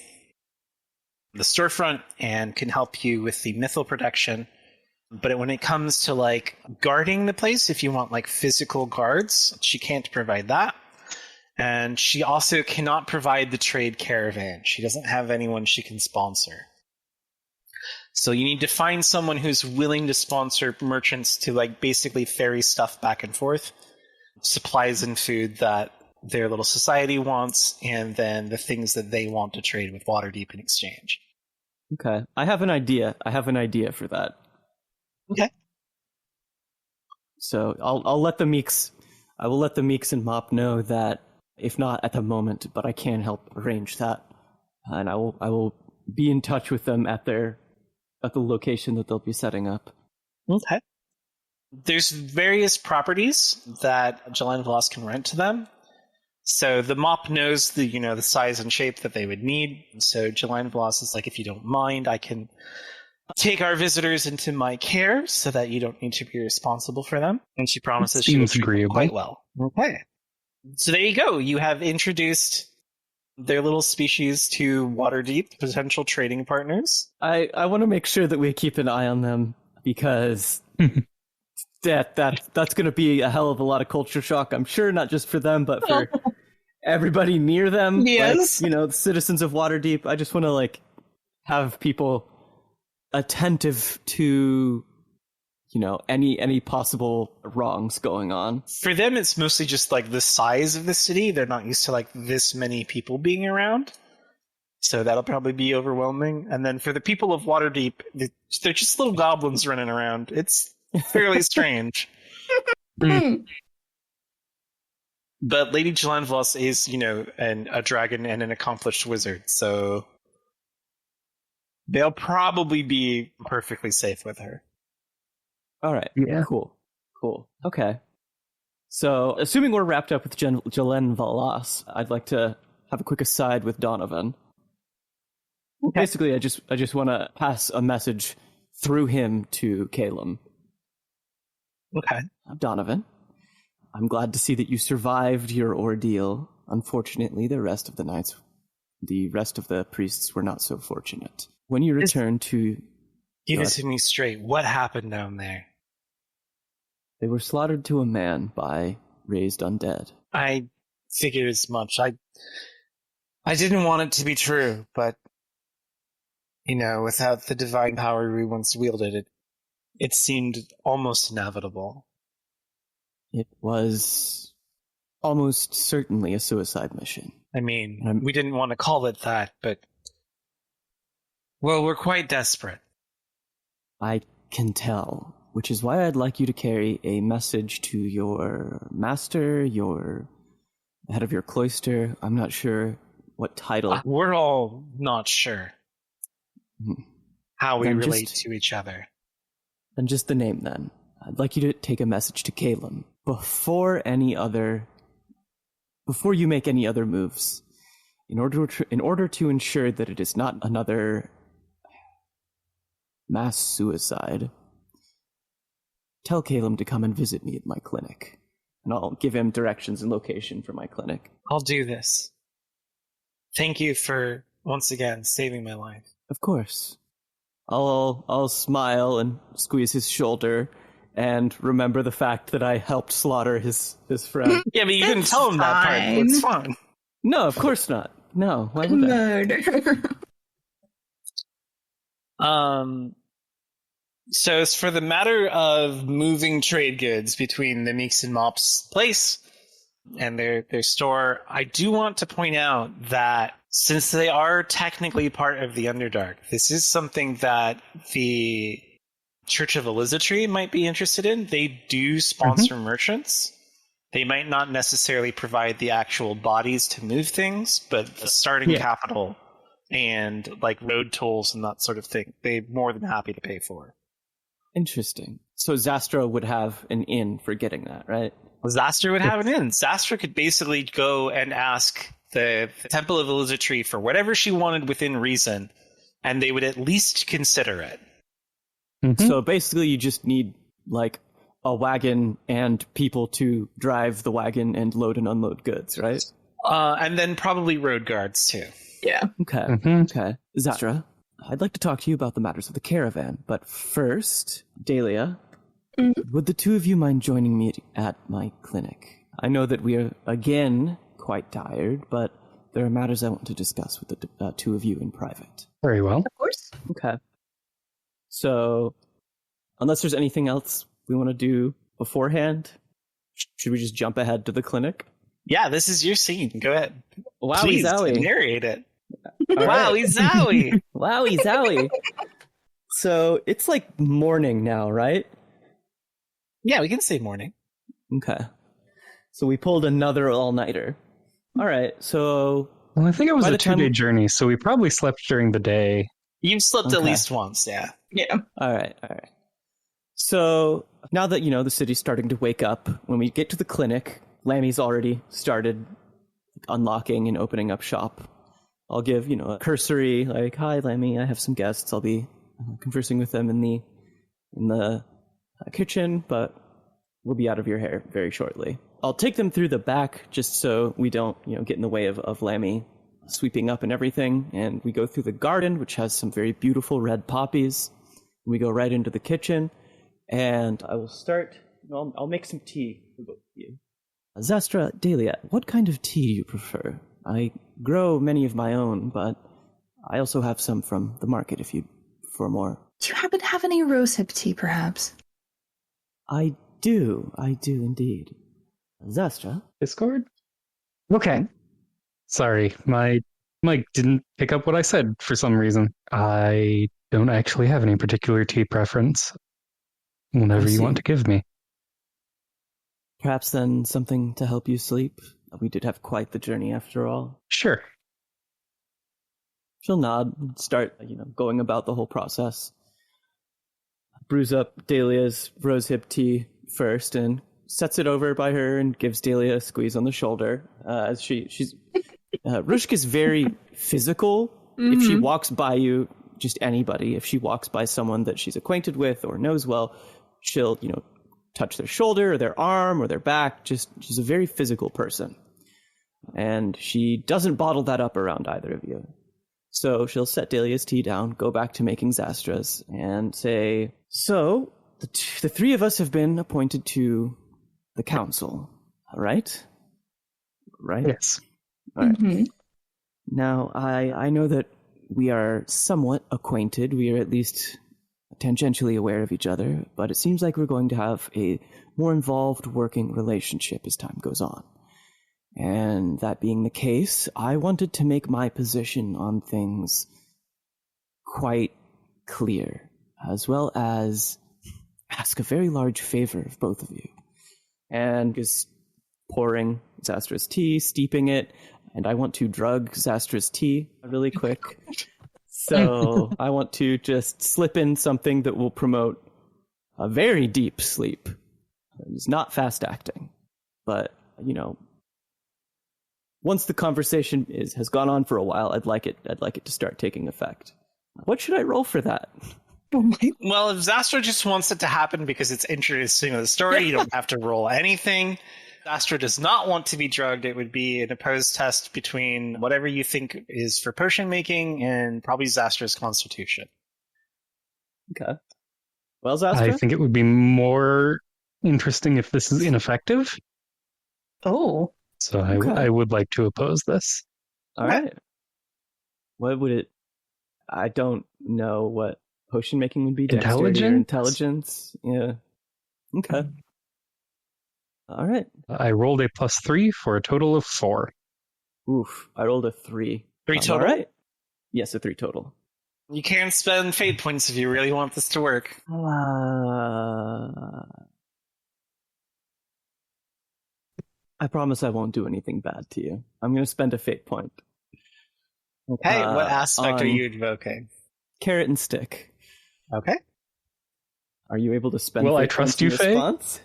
S1: storefront and can help you with the mythal protection. But when it comes to like guarding the place, if you want like physical guards, she can't provide that. And she also cannot provide the trade caravan. She doesn't have anyone she can sponsor. So you need to find someone who's willing to sponsor merchants to like basically ferry stuff back and forth. Supplies and food that their little society wants, and then the things that they want to trade with Waterdeep in exchange.
S2: Okay. I have an idea for that.
S1: Okay.
S2: So I'll let the Meeks and Mop know that, if not at the moment, but I can help arrange that. And I will be in touch with them at the location that they'll be setting up.
S1: Okay. There's various properties that Jelaine Velas can rent to them. So the Mop knows the size and shape that they would need. So Jelaine Velas is like, if you don't mind, I can take our visitors into my care so that you don't need to be responsible for them. And she promises she will treat them quite well. Okay. So there you go. You have introduced their little species to Waterdeep, potential trading partners.
S2: I want to make sure that we keep an eye on them, because that's going to be a hell of a lot of culture shock, I'm sure, not just for them, but for everybody near them.
S3: Yes.
S2: Like, the citizens of Waterdeep. I just want to like have people attentive to any possible wrongs going on.
S1: For them, it's mostly just like the size of the city. They're not used to like this many people being around. So that'll probably be overwhelming. And then for the people of Waterdeep, they're just little goblins running around. It's fairly strange. But Lady Jelaine Velas is, a dragon and an accomplished wizard, so they'll probably be perfectly safe with her.
S2: All right.
S4: Yeah.
S2: Cool. Okay. So, assuming we're wrapped up with Jelaine Velas, I'd like to have a quick aside with Donovan. Okay. Basically, I just want to pass a message through him to Calum.
S1: Okay.
S2: Donovan, I'm glad to see that you survived your ordeal. Unfortunately, the rest of the priests were not so fortunate. When you return to...
S1: Give it to me straight. What happened down there?
S2: They were slaughtered to a man by raised undead.
S1: I figured as much. I didn't want it to be true, but, without the divine power we once wielded, it seemed almost inevitable.
S2: It was almost certainly a suicide mission.
S1: I mean, we didn't want to call it that, but... Well, we're quite desperate.
S2: I can tell, which is why I'd like you to carry a message to your master, your head of your cloister. I'm not sure what title.
S1: We're all not sure how we relate to each other.
S2: And just the name, then. I'd like you to take a message to Calum before you make any other moves, in order to ensure that it is not another mass suicide. Tell Calum to come and visit me at my clinic, and I'll give him directions and location for my clinic.
S1: I'll do this. Thank you for, once again, saving my life.
S2: Of course. I'll smile and squeeze his shoulder and remember the fact that I helped slaughter his friend.
S1: Yeah, but you didn't tell him that part. It's fine.
S2: No, of course not. No, why would
S3: Murder.
S1: So as for the matter of moving trade goods between the Meeks and Mops place and their store, I do want to point out that since they are technically part of the Underdark, this is something that the Church of Eilistraee might be interested in. They do sponsor merchants. They might not necessarily provide the actual bodies to move things, but the starting capital and like road tolls and that sort of thing, they're more than happy to pay for.
S2: Interesting. So Xastra would have an in for getting that, right?
S1: Xastra would have an in. Xastra could basically go and ask the Temple of Eilistraee for whatever she wanted within reason, and they would at least consider it.
S4: Mm-hmm.
S2: So basically you just need like a wagon and people to drive the wagon and load and unload goods, right?
S1: And then probably road guards too.
S3: Yeah.
S2: Okay.
S4: Mm-hmm.
S2: Okay. Xastra, I'd like to talk to you about the matters of the caravan, but first, Daelia, would the two of you mind joining me at my clinic? I know that we are, again, quite tired, but there are matters I want to discuss with the two of you in private.
S4: Very well.
S3: Of course.
S2: Okay. So, unless there's anything else we want to do beforehand, should we just jump ahead to the clinic?
S1: Yeah, this is your scene. Go ahead.
S2: Wowie
S1: Please
S2: zowie.
S1: narrate it.
S2: All right.
S1: Wowie zowie.
S2: Wowie zowie. So, it's like morning now, right?
S1: Yeah, we can say morning.
S2: Okay. So we pulled another all-nighter. All right, so...
S4: Well, I think it was
S2: By
S4: a
S2: the time-
S4: 2-day journey, so we probably slept during the day.
S1: You've slept at
S2: Okay.
S1: least once, yeah.
S3: Yeah.
S2: All right. So now that, the city's starting to wake up, when we get to the clinic, Lammy's already started unlocking and opening up shop. I'll give, a cursory, like, hi, Lammy, I have some guests. I'll be conversing with them in the kitchen, but we'll be out of your hair very shortly. I'll take them through the back just so we don't, get in the way of Lammy sweeping up and everything. And we go through the garden, which has some very beautiful red poppies. We go right into the kitchen, and I will start. I'll make some tea for both of you. Xastra, Daelia, what kind of tea do you prefer? I grow many of my own, but I also have some from the market if you prefer more.
S3: Do you happen to have any rosehip tea, perhaps?
S2: I do indeed. Xastra?
S4: Discord? Okay. Sorry, my mic didn't pick up what I said for some reason. I don't actually have any particular tea preference. Whatever you want to give me.
S2: Perhaps then something to help you sleep? We did have quite the journey after all.
S4: Sure.
S2: She'll nod and start, going about the whole process. Brews up Dahlia's rosehip tea first and sets it over by her and gives Daelia a squeeze on the shoulder. As she's Rushk is very physical. Mm-hmm. If she walks by you, just anybody, if she walks by someone that she's acquainted with or knows well, she'll, touch their shoulder or their arm or their back. She's a very physical person. And she doesn't bottle that up around either of you. So she'll set Dahlia's tea down, go back to making Xastra's, and say, so, the three of us have been appointed to the council, right? Right?
S4: Yes.
S2: All right.
S3: Mm-hmm.
S2: Now, I know that we are somewhat acquainted. We are at least tangentially aware of each other, but it seems like we're going to have a more involved working relationship as time goes on. And that being the case, I wanted to make my position on things quite clear, as well as ask a very large favor of both of you. And just pouring Xastra's tea, steeping it, and I want to drug Xastra's tea really quick. So I want to just slip in something that will promote a very deep sleep. It's not fast acting, but, once the conversation has gone on for a while, I'd like it to start taking effect. What should I roll for that?
S1: Well, if Xastra just wants it to happen because it's interesting to the story, you don't have to roll anything. Xastra does not want to be drugged. It would be an opposed test between whatever you think is for potion making and probably Xastra's constitution.
S2: Okay. Well, Xastra?
S4: I think it would be more interesting if this is ineffective.
S3: Oh.
S4: So
S2: Okay.
S4: I would like to oppose this.
S2: All right. What would it... I don't know what potion making would be. Dexterity or intelligence? Yeah. Okay. All right.
S4: I rolled a +3 for a total of 4.
S2: Oof. I rolled a 3.
S1: 3 total?
S2: All right. Yes, a 3 total.
S1: You can spend fate points if you really want this to work.
S2: I promise I won't do anything bad to you. I'm going to spend a fate point.
S1: Okay, what aspect are
S2: on
S1: you invoking?
S2: Carrot and stick.
S1: Okay.
S2: Are you able to spend
S4: Will I
S2: fate
S4: trust
S2: points in
S4: you, Faye?
S2: response?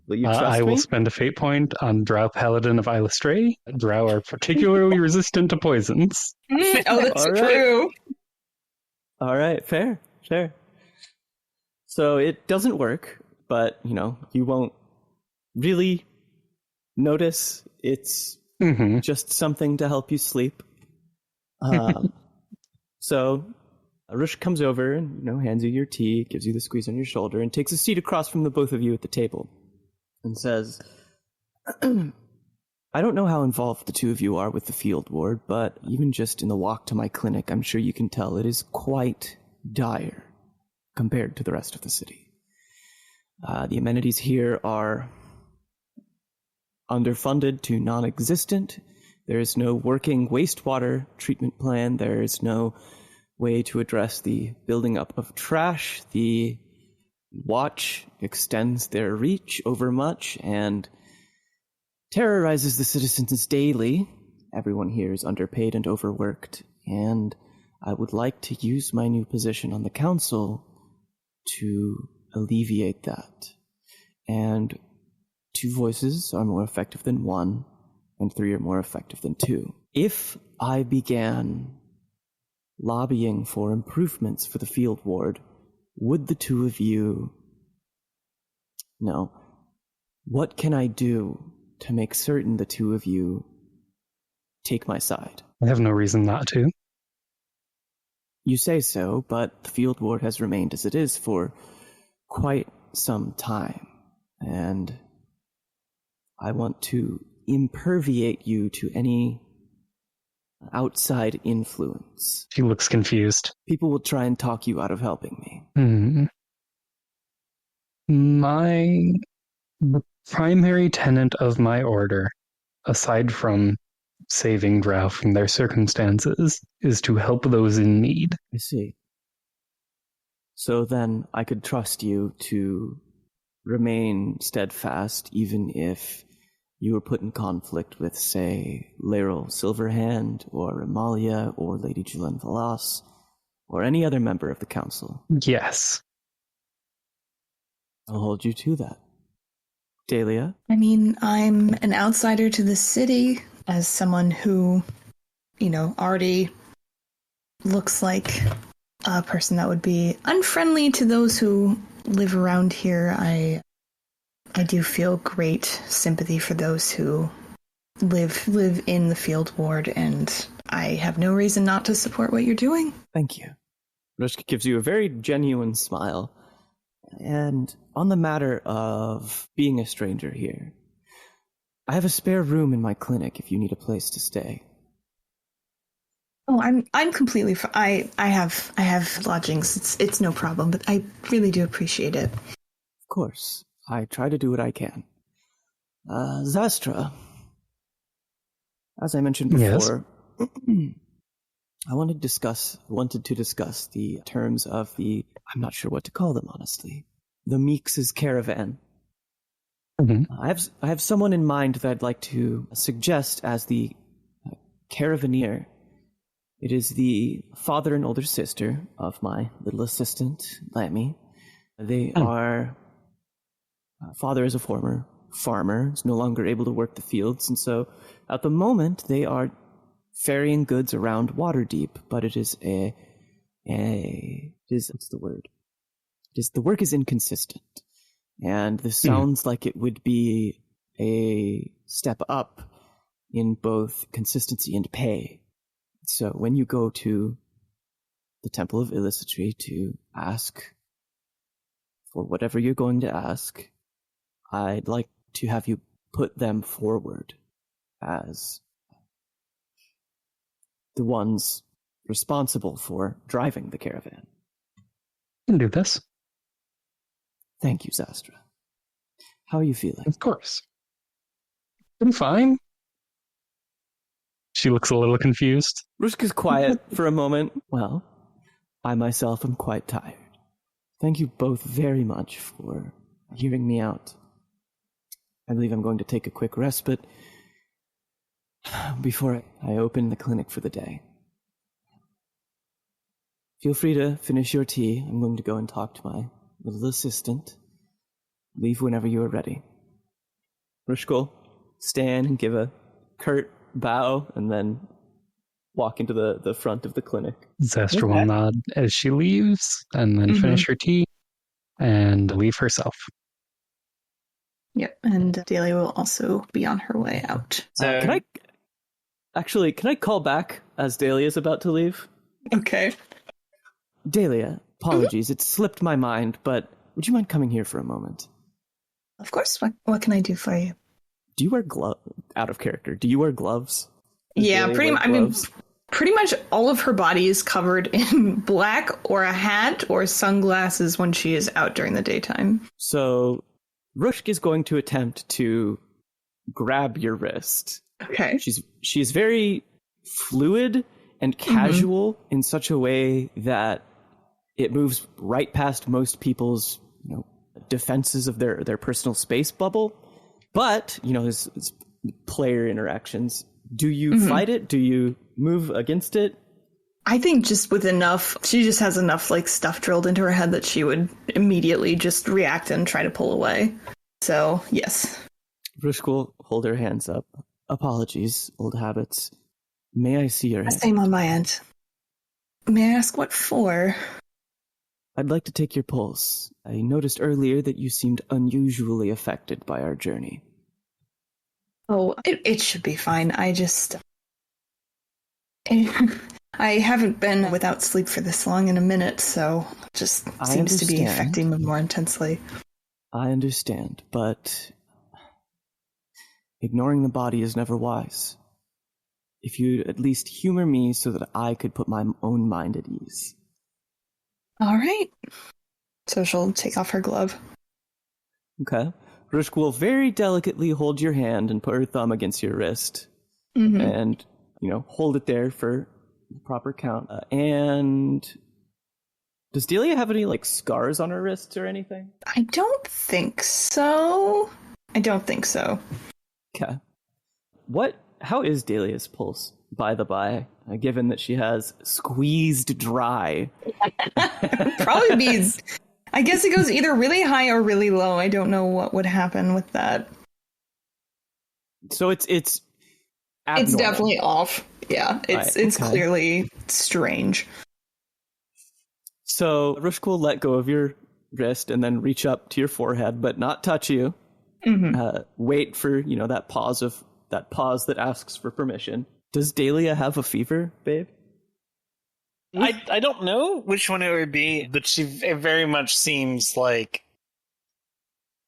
S2: Will you trust
S4: I
S2: me?
S4: will spend a fate point on Drow Paladin of Eilistraee. Drow are particularly resistant to poisons.
S3: Oh, that's
S2: All right.
S3: true.
S2: All right, fair. So it doesn't work, but, you won't really notice. It's
S4: Mm-hmm.
S2: just something to help you sleep. So Rushk comes over and, hands you your tea, gives you the squeeze on your shoulder, and takes a seat across from the both of you at the table and says, I don't know how involved the two of you are with the field ward, but even just in the walk to my clinic, I'm sure you can tell it is quite dire compared to the rest of the city. The amenities here are underfunded to non-existent. There is no working wastewater treatment plan. There is no way to address the building up of trash. The watch extends their reach over much and terrorizes the citizens daily. Everyone here is underpaid and overworked, and I would like to use my new position on the council to alleviate that. And 2 voices are more effective than 1, and 3 are more effective than 2. If I began lobbying for improvements for the field ward, would the 2 of you... No. What can I do to make certain the 2 of you take my side?
S4: I have no reason not to.
S2: You say so, but the field ward has remained as it is for quite some time, and I want to imperviate you to any outside influence.
S4: She looks confused.
S2: People will try and talk you out of helping me.
S4: The primary tenet of my order, aside from saving Drow from their circumstances, is to help those in need.
S2: I see. So then I could trust you to remain steadfast even if you were put in conflict with, say, Laeral Silverhand, or Amalia, or Lady Julian Valas, or any other member of the council.
S4: Yes.
S2: I'll hold you to that. Daelia?
S3: I mean, I'm an outsider to the city, as someone who, already looks like a person that would be unfriendly to those who live around here. I do feel great sympathy for those who live in the field ward, and I have no reason not to support what you're doing.
S2: Thank you. Rushk gives you a very genuine smile. And on the matter of being a stranger here, I have a spare room in my clinic if you need a place to stay.
S3: Oh, I'm completely I have lodgings. It's no problem, but I really do appreciate it.
S2: Of course. I try to do what I can. Xastra, as I mentioned before, yes. I wanted to discuss the terms of I'm not sure what to call them, honestly. The Meeks' caravan.
S4: Mm-hmm.
S2: I have someone in mind that I'd like to suggest as the caravaneer. It is the father and older sister of my little assistant, Lammy. They are... father is a former farmer, is no longer able to work the fields, and so at the moment they are ferrying goods around Waterdeep, but it is what's the word? The work is inconsistent, and this sounds like it would be a step up in both consistency and pay. So when you go to the Temple of Eilistraee to ask for whatever you're going to ask, I'd like to have you put them forward as the ones responsible for driving the caravan.
S4: I can do this.
S2: Thank you, Xastra. How are you feeling?
S4: Of course. I'm fine. She looks a little confused.
S2: Rushk is quiet for a moment. Well, I myself am quite tired. Thank you both very much for hearing me out. I believe I'm going to take a quick respite before I open the clinic for the day. Feel free to finish your tea. I'm going to go and talk to my little assistant. Leave whenever you are ready. Rushk will stand and give a curt bow and then walk into the front of the clinic.
S4: Xastra will nod as she leaves and then finish her tea and leave herself.
S3: Yep, and Daelia will also be on her way out.
S1: So
S2: Can I call back as Daelia is about to leave?
S3: Okay.
S2: Daelia, apologies, it slipped my mind, but would you mind coming here for a moment?
S3: Of course. What can I do for you?
S2: Do you wear gloves? Out of character, do you wear gloves? Does
S3: Yeah,
S2: Daelia
S3: pretty
S2: wear
S3: much. I mean,
S2: gloves?
S3: pretty much all of her body is covered in black or a hat or sunglasses when she is out during the daytime.
S2: So, Rushk is going to attempt to grab your wrist.
S3: Okay.
S2: She's very fluid and casual in such a way that it moves right past most people's, defenses of their personal space bubble. But, his player interactions. Do you fight it? Do you move against it?
S3: I think just with enough, she just has enough stuff drilled into her head that she would immediately just react and try to pull away. So, yes.
S2: Rushk will hold her hands up. Apologies, old habits. May I see your hand?
S3: Same on my end. May I ask what for?
S2: I'd like to take your pulse. I noticed earlier that you seemed unusually affected by our journey.
S3: Oh, it should be fine. I haven't been without sleep for this long in a minute, so it just seems to be affecting me more intensely.
S2: I understand, but ignoring the body is never wise. If you'd at least humor me so that I could put my own mind at ease.
S3: All right. So she'll take off her glove.
S2: Okay. Rushk will very delicately hold your hand and put her thumb against your wrist. And, hold it there for the proper count. And does Daelia have any, scars on her wrists or anything?
S3: I don't think so.
S2: Okay. How is Dahlia's pulse, by the by, given that she has squeezed dry?
S3: Probably be... I guess it goes either really high or really low. I don't know what would happen with that.
S2: So it's abnormal.
S3: It's definitely off. Yeah, it's clearly strange.
S2: So Rushk will let go of your wrist and then reach up to your forehead, but not touch you. Wait for that pause that asks for permission. Does Daelia have a fever, babe?
S1: I don't know which one it would be, but it very much seems like,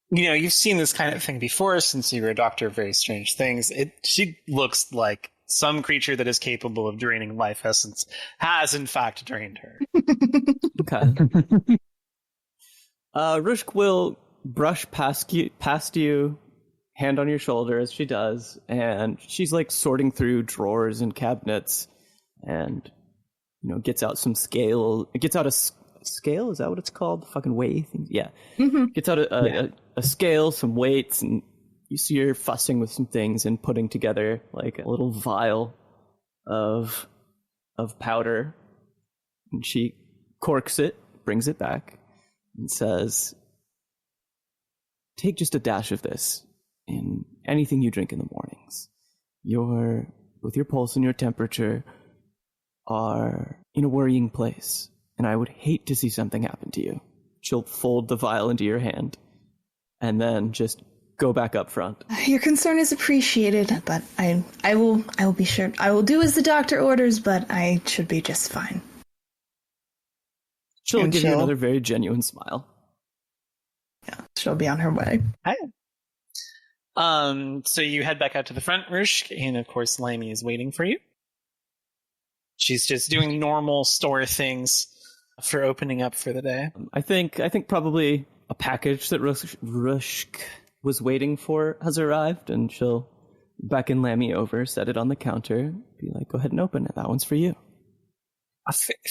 S1: you've seen this kind of thing before since you were a doctor of very strange things. She looks like some creature that is capable of draining life essence has in fact drained her.
S2: Okay. Rushk will brush past you, hand on your shoulder as she does, and she's sorting through drawers and cabinets and gets out some scale. It gets out a scale? Is that what it's called? The fucking weigh things? Yeah. Gets out a scale, some weights, and you see her fussing with some things and putting together a little vial of powder. And she corks it, brings it back, and says, take just a dash of this in anything you drink in the mornings. With your pulse and your temperature are in a worrying place, and I would hate to see something happen to you. She'll fold the vial into your hand, and then just go back up front.
S3: Your concern is appreciated, but I will be sure. I will do as the doctor orders, but I should be just fine.
S2: She'll give you another very genuine smile.
S3: Yeah, she'll be on her way.
S1: Hi. So you head back out to the front, Rushk, and of course Lammy is waiting for you. She's just doing normal store things for opening up for the day.
S2: I think probably a package that Rushk was waiting for has arrived, and she'll beckon Lammy over, set it on the counter, be like, go ahead and open it. That one's for you.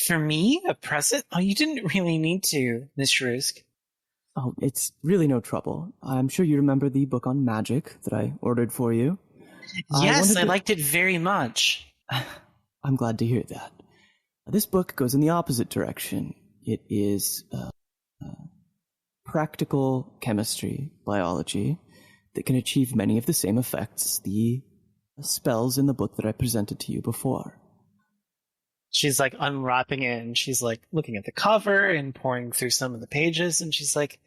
S1: For me? A present? Oh, you didn't really need to, Miss Rushk.
S2: Oh, it's really no trouble. I'm sure you remember the book on magic that I ordered for you.
S1: Yes, I liked it very much.
S2: I'm glad to hear that. This book goes in the opposite direction. It is practical chemistry, biology, that can achieve many of the same effects the spells in the book that I presented to you before.
S1: She's like unwrapping it, and she's like looking at the cover and pouring through some of the pages, and she's like,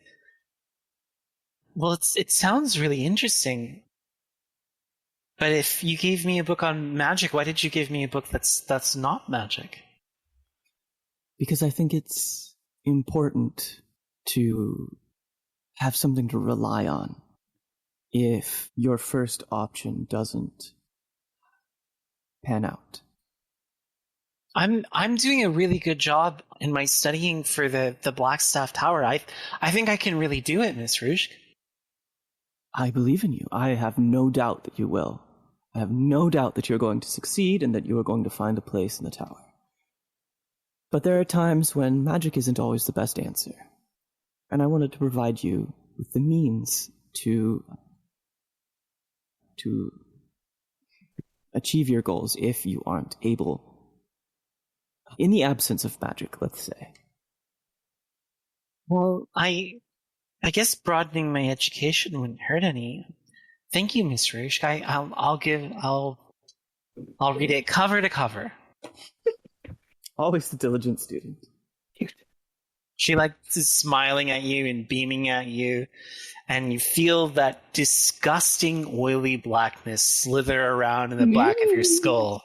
S1: well, it sounds really interesting. But if you gave me a book on magic, why did you give me a book that's not magic?
S2: Because I think it's important to have something to rely on if your first option doesn't pan out.
S1: I'm doing a really good job in my studying for the Blackstaff Tower. I think I can really do it, Miss Rushk.
S2: I believe in you. I have no doubt that you will. I have no doubt that you're going to succeed and that you are going to find a place in the tower. But there are times when magic isn't always the best answer. And I wanted to provide you with the means to achieve your goals if you aren't able, in the absence of magic, let's say.
S1: Well, I guess broadening my education wouldn't hurt any. Thank you, Miss Rushk. I'll read it cover to cover.
S2: Always the diligent student.
S1: She is smiling at you and beaming at you, and you feel that disgusting oily blackness slither around in the back of your skull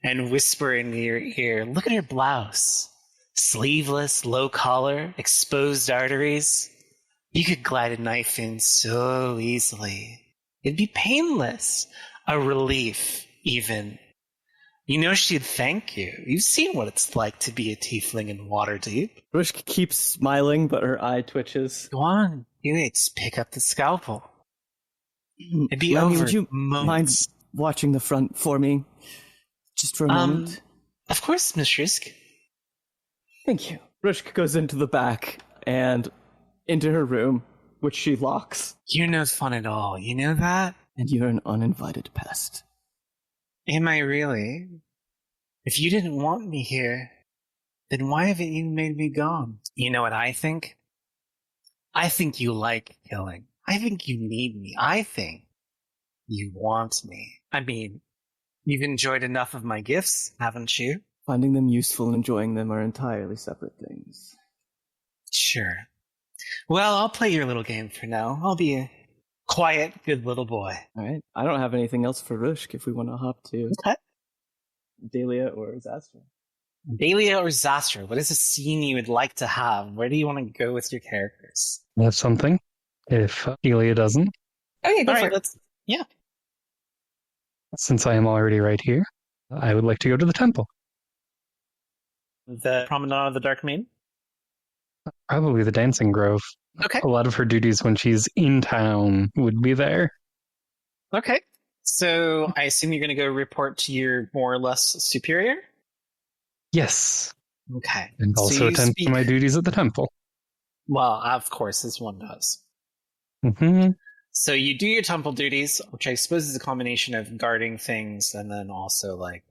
S1: and whisper into your ear, look at her blouse. Sleeveless, low collar, exposed arteries. You could glide a knife in so easily. It'd be painless. A relief, even. You know she'd thank you. You've seen what it's like to be a tiefling in Waterdeep.
S2: Rushk keeps smiling, but her eye twitches.
S1: Go on. You need to pick up the scalpel. It'd be
S2: Lenny,
S1: over.
S2: would you
S1: moments.
S2: mind watching the front for me? Just for a moment?
S1: Of course, Miss Rushk.
S2: Thank you. Rushk goes into the back and into her room, which she locks.
S1: You're no fun at all. You know that?
S2: And you're an uninvited pest.
S1: Am I really? If you didn't want me here, then why haven't you made me gone? You know what I think? I think you like killing. I think you need me. I think you want me. I mean, you've enjoyed enough of my gifts, haven't you?
S2: Finding them useful and enjoying them are entirely separate things.
S1: Sure. Well, I'll play your little game for now. I'll be a quiet, good little boy.
S2: All right. I don't have anything else for Rushk if we want to hop to Daelia or Xastra.
S1: Daelia or Xastra, what is a scene you would like to have? Where do you want to go with your characters?
S4: That's something. If Delia doesn't,
S3: Okay, go
S1: All
S3: for
S1: right,
S3: it.
S4: since I am already right here, I would like to go to the temple.
S1: The Promenade of the Dark Maiden?
S4: Probably the Dancing Grove.
S1: Okay.
S4: A lot of her duties when she's in town would be there.
S1: Okay. So I assume you're going to go report to your more or less superior?
S4: Yes.
S1: Okay.
S4: And
S1: So
S4: also
S1: you
S4: attend
S1: speak-
S4: to my duties at the temple.
S1: Well, of course, as one does.
S4: Mm-hmm.
S1: So you do your temple duties, which I suppose is a combination of guarding things and then also like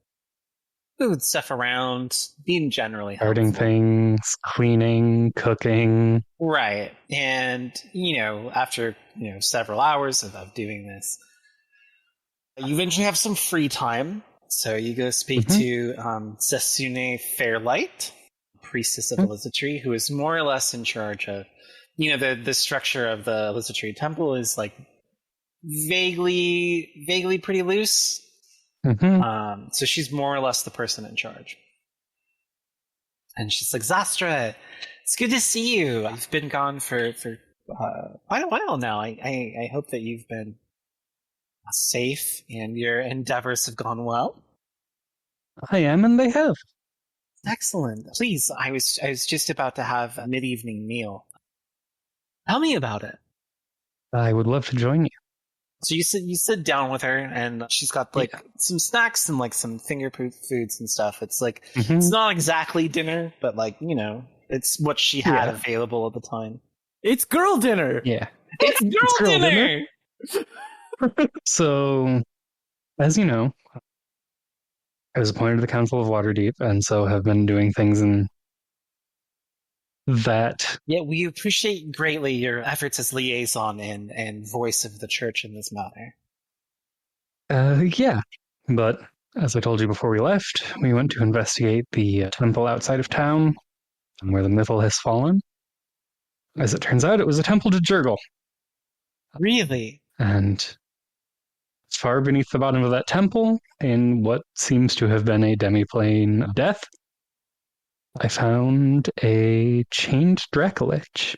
S1: moving stuff around, being generally
S4: Guarding
S1: helpful.
S4: things, cleaning, cooking.
S1: Right. And, after, several hours of doing this, you eventually have some free time. So you go speak to Sasune Fairlight, priestess of the Lizardtree, who is more or less in charge of, the structure of the Lizardtree temple is like vaguely pretty loose.
S4: Mm-hmm.
S1: So she's more or less the person in charge. And she's like, Xastra, it's good to see you. I've been gone for quite a while now. I hope that you've been safe and your endeavors have gone well.
S4: I am, and they have.
S1: Excellent. Please, I was just about to have a mid-evening meal. Tell me about it.
S4: I would love to join you.
S1: So you sit down with her, and she's got some snacks and like some finger foods and stuff. It's like it's not exactly dinner, but it's what she had available at the time.
S2: It's girl dinner.
S4: Yeah.
S1: It's girl dinner!
S4: So, as you know, I was appointed to the Council of Waterdeep, and so have been doing things in that.
S1: Yeah, we appreciate greatly your efforts as liaison and voice of the church in this matter.
S4: Yeah, but as I told you before we left, we went to investigate the temple outside of town, where the mythal has fallen. As it turns out, it was a temple to Jurgle.
S1: Really?
S4: And far beneath the bottom of that temple, in what seems to have been a demiplane of death, I found a chained Dracolich.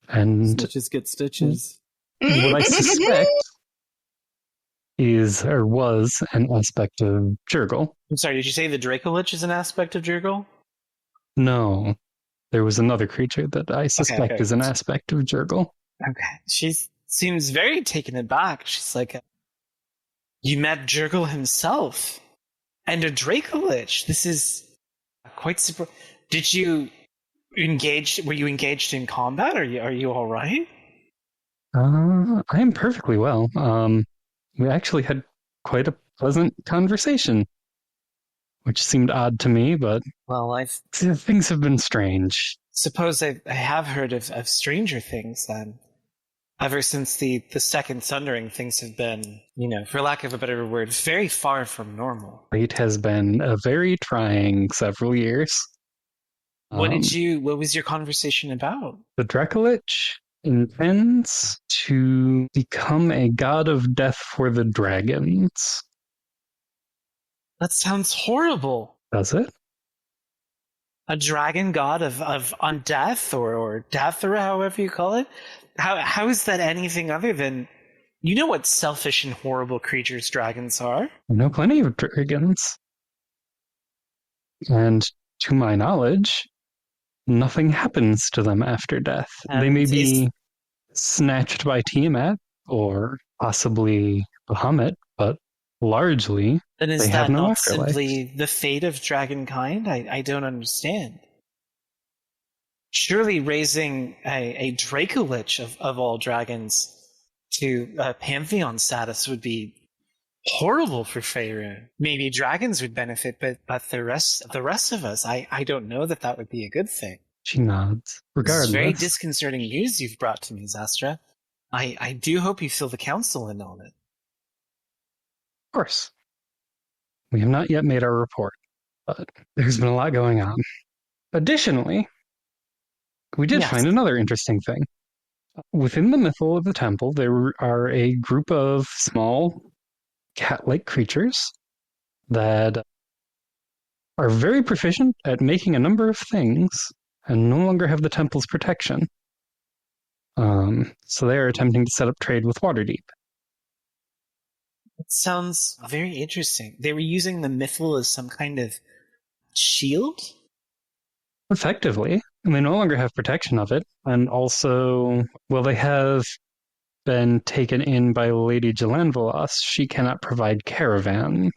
S4: And
S2: Stitches get stitches.
S4: what I suspect is, or was, an aspect of Jurgle.
S1: I'm sorry, did you say the Dracolich is an aspect of Jurgle?
S4: No, there was another creature that I suspect
S1: okay.
S4: is an aspect of Jurgle.
S1: Okay. She seems very taken aback. She's like, you met Jurgle himself and a Dracolich. This is quite super. Did you engage? Were you engaged in combat? Are you all right?
S4: I am perfectly well. We actually had quite a pleasant conversation, which seemed odd to me, but
S1: Well,
S4: things have been strange.
S1: suppose I have heard of stranger things then. Ever since the second Sundering, things have been, for lack of a better word, very far from normal.
S4: It has been a very trying several years.
S1: What was your conversation about?
S4: The Dracolich intends to become a god of death for the dragons.
S1: That sounds horrible.
S4: Does it?
S1: A dragon god of undeath or death, or however you call it? How is that anything other than... You know what selfish and horrible creatures dragons are?
S4: I know plenty of dragons. And to my knowledge, nothing happens to them after death.
S1: And
S4: they may be snatched by Tiamat or possibly Bahamut, but largely
S1: then is
S4: they
S1: that
S4: have no
S1: not
S4: afterlife.
S1: simply the fate of dragonkind? I don't understand. Surely raising a Dracolich of all dragons to Pantheon status would be horrible for Faerun. Maybe dragons would benefit, but the rest of us, I don't know that would be a good thing.
S4: She nods. Regardless,
S1: This is very disconcerting news you've brought to me, Xastra. I do hope you fill the council in on it.
S4: of course, we have not yet made our report, but there's been a lot going on. Additionally, we did
S1: Yes.
S4: find another interesting thing. Within the mythal of the temple, there are a group of small cat-like creatures that are very proficient at making a number of things and no longer have the temple's protection. So they are attempting to set up trade with Waterdeep.
S1: It sounds very interesting. They were using the mythal as some kind of shield?
S4: Effectively, and they no longer have protection of it. And also, well, they have been taken in by Lady Jalanvalos. She cannot provide caravans.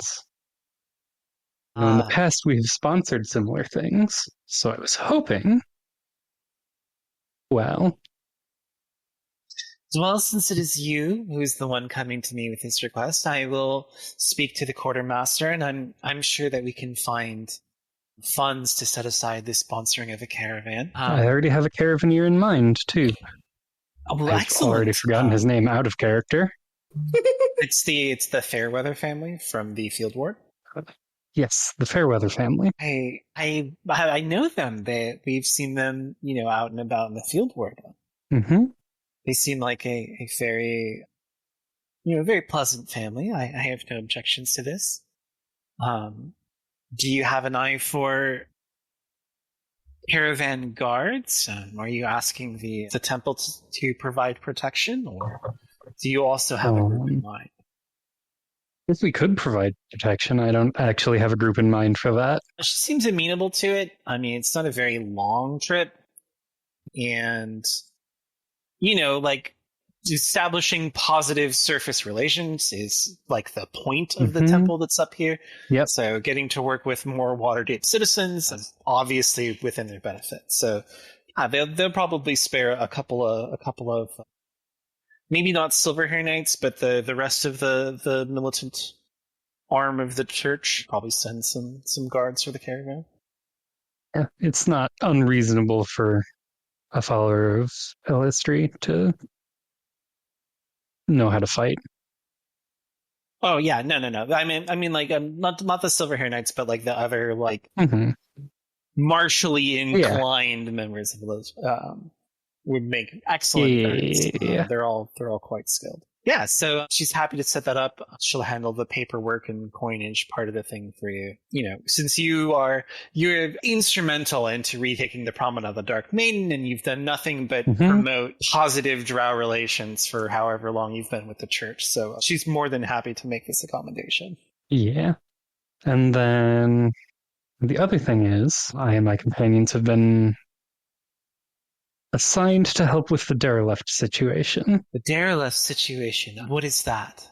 S4: Now, in the past, we have sponsored similar things, so I was hoping, well,
S1: Since it is you who's the one coming to me with this request, I will speak to the quartermaster, and I'm sure that we can find funds to set aside the sponsoring of a caravan.
S4: I already have a caravaneer in mind, too.
S1: Well,
S4: I've
S1: excellent.
S4: already forgotten his name out of character.
S1: It's the Fairweather family from the Field Ward.
S4: Yes, the Fairweather family.
S1: I know them. We've seen them, out and about in the Field Ward.
S4: Mm-hmm.
S1: They seem like a very, very pleasant family. I have no objections to this. Do you have an eye for caravan guards? Are you asking the temple to provide protection, or do you also have a group in mind?
S4: If we could provide protection, I don't actually have a group in mind for that.
S1: She seems amenable to it. I mean, it's not a very long trip, and establishing positive surface relations is like the point of the temple that's up here.
S4: Yep.
S1: So getting to work with more Waterdeep citizens is obviously within their benefit. So, They'll probably spare a couple of maybe not Silverhair Knights, but the rest of the militant arm of the church. Probably send some guards for the caravan.
S4: Yeah, it's not unreasonable for a follower of Eilistraee to know how to fight.
S1: Oh yeah, no. I mean, like not the Silverhair Knights, but like the other like
S4: Mm-hmm.
S1: martially inclined members of those would make excellent guards.
S4: Yeah.
S1: They're all quite skilled. Yeah, so she's happy to set that up. She'll handle the paperwork and coinage part of the thing for you. You know, since you're instrumental into retaking the Promenade of the Dark Maiden, and you've done nothing but promote positive Drow relations for however long you've been with the church. So she's more than happy to make this accommodation.
S4: Yeah. And then the other thing is, I and my companions have been assigned to help with the derelict situation.
S1: The derelict situation. What is that?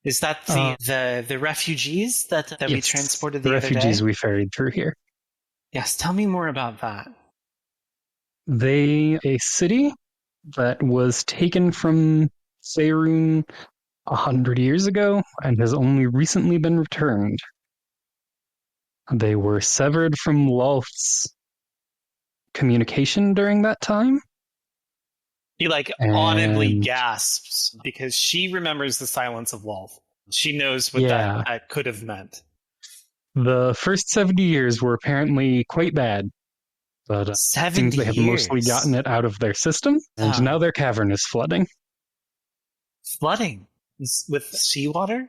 S1: Is that the refugees that we transported the other day?
S4: The refugees we ferried through here.
S1: Yes, tell me more about that.
S4: A city that was taken from Faerun 100 years ago and has only recently been returned. They were severed from Lolth's communication during that time.
S1: He audibly gasps because she remembers the silence of Lolth. She knows what that could have meant.
S4: The first 70 years were apparently quite bad, but
S1: 70
S4: seems they have
S1: years.
S4: mostly gotten it out of their system, and now their cavern is flooding.
S1: Flooding? With seawater?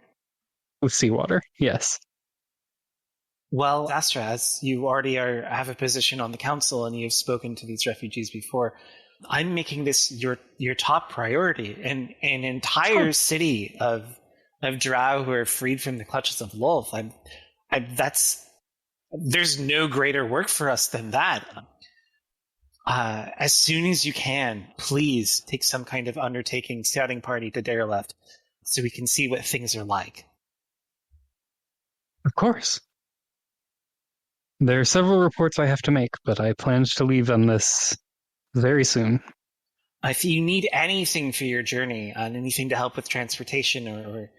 S4: With seawater, yes.
S1: Well, Xastra, as you already have a position on the council and you've spoken to these refugees before, I'm making this your top priority. And an entire city of Drow who are freed from the clutches of Lolth. There's no greater work for us than that. As soon as you can, please take some kind of undertaking scouting party to Derelict so we can see what things are like.
S4: Of course. There are several reports I have to make, but I plan to leave on this very soon.
S1: If you need anything for your journey, anything to help with transportation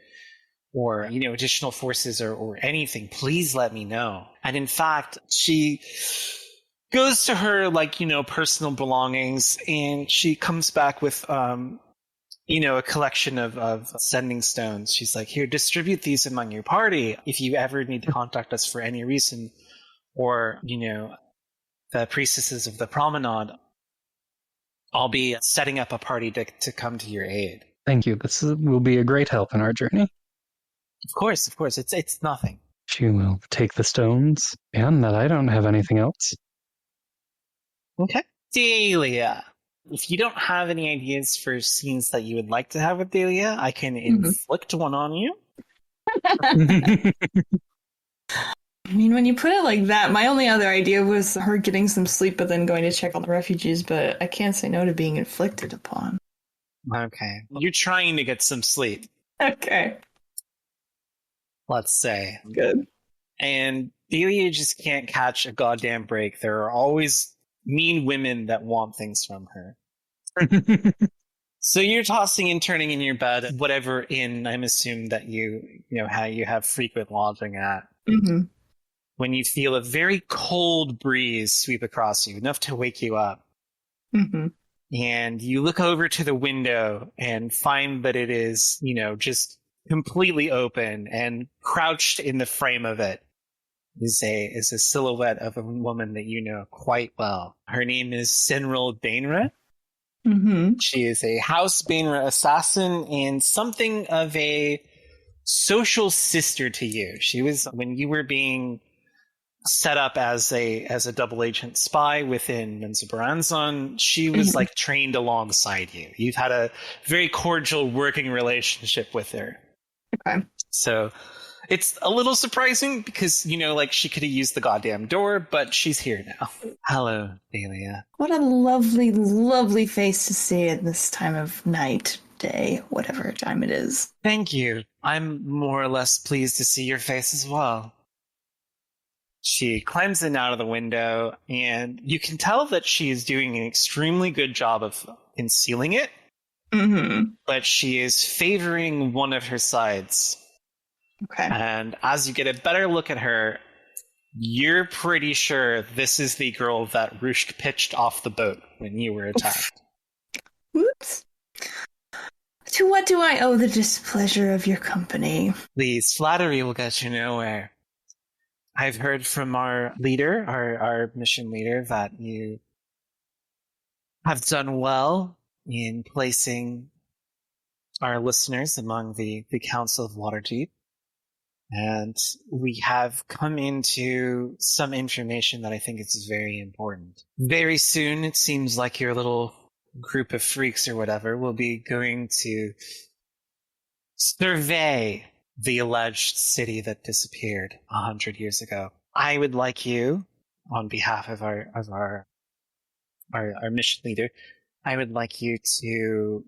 S1: or additional forces or anything, please let me know. And in fact, she goes to her personal belongings, and she comes back with a collection of sending stones. She's like, here, distribute these among your party if you ever need to contact us for any reason, or the priestesses of the Promenade. I'll be setting up a party to come to your aid.
S4: Thank you. This will be a great help in our journey.
S1: Of course. It's nothing.
S4: She will take the stones, and that I don't have anything else.
S1: Okay. Daelia. If you don't have any ideas for scenes that you would like to have with Daelia, I can inflict one on you.
S3: I mean, when you put it like that, my only other idea was her getting some sleep but then going to check on the refugees, but I can't say no to being inflicted upon.
S1: Okay. You're trying to get some sleep.
S3: Okay.
S1: Let's say.
S3: Good.
S1: And Daelia just can't catch a goddamn break. There are always mean women that want things from her. So you're tossing and turning in your bed, whatever inn I'm assuming that how you have frequent lodging at.
S3: Mm-hmm.
S1: When you feel a very cold breeze sweep across you, enough to wake you up.
S3: Mm-hmm.
S1: And you look over to the window and find that it is, just completely open, and crouched in the frame of it is a silhouette of a woman that you know quite well. Her name is Sinril Bainra.
S3: Mm-hmm.
S1: She is a House Bainra assassin and something of a social sister to you. She was, when you were being set up as a double agent spy within Menzoberranzan, she was trained alongside you. You've had a very cordial working relationship with her.
S3: Okay.
S1: So it's a little surprising because, she could have used the goddamn door, but she's here now. Hello, Daelia.
S3: What a lovely, lovely face to see at this time of night, day, whatever time it is.
S1: Thank you. I'm more or less pleased to see your face as well. She climbs in out of the window, and you can tell that she is doing an extremely good job of concealing it, but she is favoring one of her sides.
S3: Okay.
S1: And as you get a better look at her, you're pretty sure this is the girl that Rushk pitched off the boat when you were attacked.
S3: Whoops. To what do I owe the displeasure of your company?
S1: Please, flattery will get you nowhere. I've heard from our leader, our mission leader, that you have done well in placing our listeners among the Council of Waterdeep. And we have come into some information that I think is very important. Very soon, it seems like your little group of freaks or whatever will be going to survey the alleged city that disappeared 100 years ago. I would like you, on behalf of our mission leader, I would like you to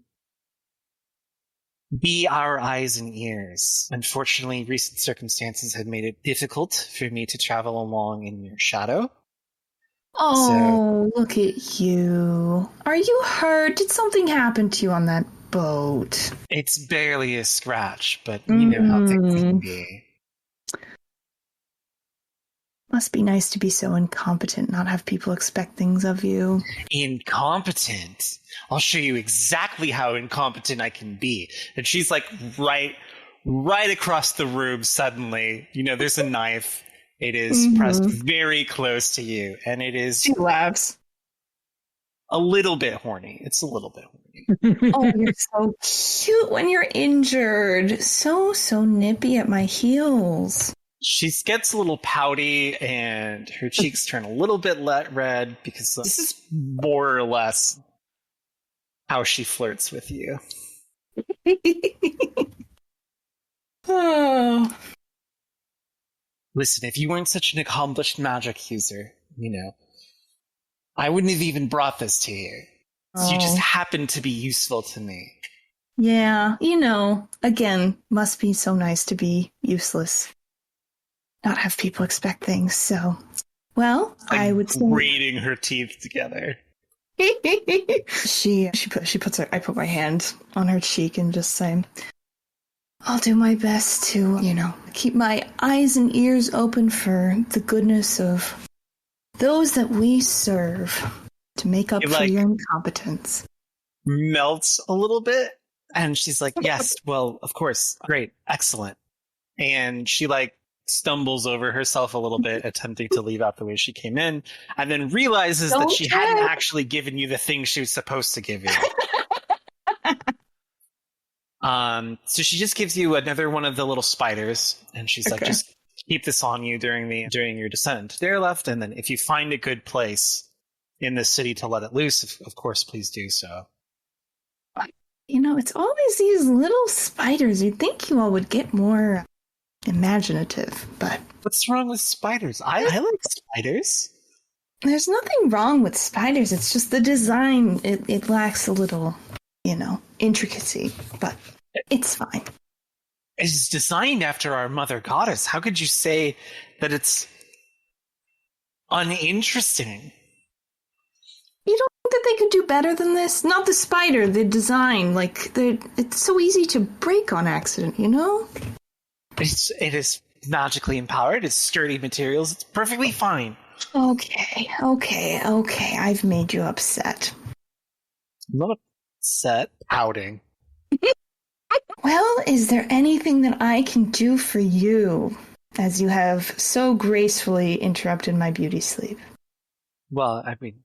S1: be our eyes and ears. Unfortunately, recent circumstances have made it difficult for me to travel along in your shadow.
S3: Oh, look at you. Are you hurt? Did something happen to you on that boat?
S1: It's barely a scratch, but you know how things can be.
S3: Must be nice to be so incompetent, not have people expect things of you.
S1: Incompetent? I'll show you exactly how incompetent I can be. And she's like right across the room suddenly. You know, there's a knife. It is pressed very close to you, and it is...
S3: She laughs.
S1: A little bit horny. It's a little bit horny.
S3: Oh, you're so cute when you're injured. So nippy at my heels.
S1: She gets a little pouty, and her cheeks turn a little bit red, because this is more or less how she flirts with you.
S3: Oh.
S1: Listen, if you weren't such an accomplished magic user, you know, I wouldn't have even brought this to you. So you just happen to be useful to me.
S3: Yeah, you know, again, must be so nice to be useless. Not have people expect things, so... Well, I would say...
S1: Grating her teeth together.
S3: I put my hand on her cheek and just say, I'll do my best to, you know, keep my eyes and ears open for the goodness of those that we serve to make up for your incompetence.
S1: Melts a little bit, and she's like, yes, well, of course, great, excellent. And she stumbles over herself a little bit, attempting to leave out the way she came in, and then realizes that she hadn't actually given you the thing she was supposed to give you. So she just gives you another one of the little spiders, and she's like, just keep this on you during your descent to their left, and then if you find a good place in the city to let it loose, of course, please do so.
S3: You know, it's always these little spiders. You'd think you all would get more imaginative, but...
S1: What's wrong with spiders? I like spiders.
S3: There's nothing wrong with spiders. It's just the design. It lacks a little, you know, intricacy, but it's fine.
S1: It's designed after our mother goddess. How could you say that it's uninteresting?
S3: You don't think that they could do better than this? Not the spider, the design. It's so easy to break on accident, you know?
S1: It is magically empowered. It's sturdy materials. It's perfectly fine.
S3: Okay. I've made you upset.
S1: I'm not upset. Pouting.
S3: Well, is there anything that I can do for you, as you have so gracefully interrupted my beauty sleep?
S1: Well, I mean,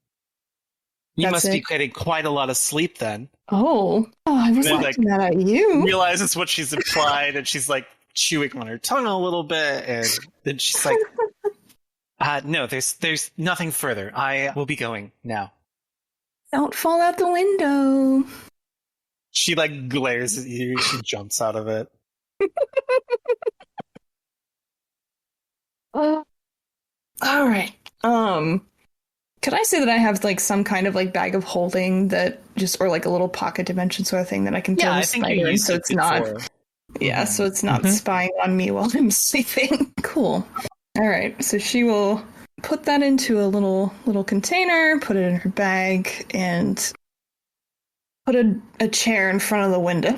S1: you must be getting quite a lot of sleep then.
S3: Oh, I was looking that at you.
S1: Realizes what she's implied, and she's chewing on her tongue a little bit, and then she's like, no, there's nothing further. I will be going now.
S3: Don't fall out the window.
S1: She glares at you. She jumps out of it.
S3: All right. Could I say that I have some kind of bag of holding that just, or a little pocket dimension sort of thing that I can throw the spider in, so it's not. Yeah, so it's not spying on me while I'm sleeping. Cool. All right, so she will put that into a little container, put it in her bag, and put a chair in front of the window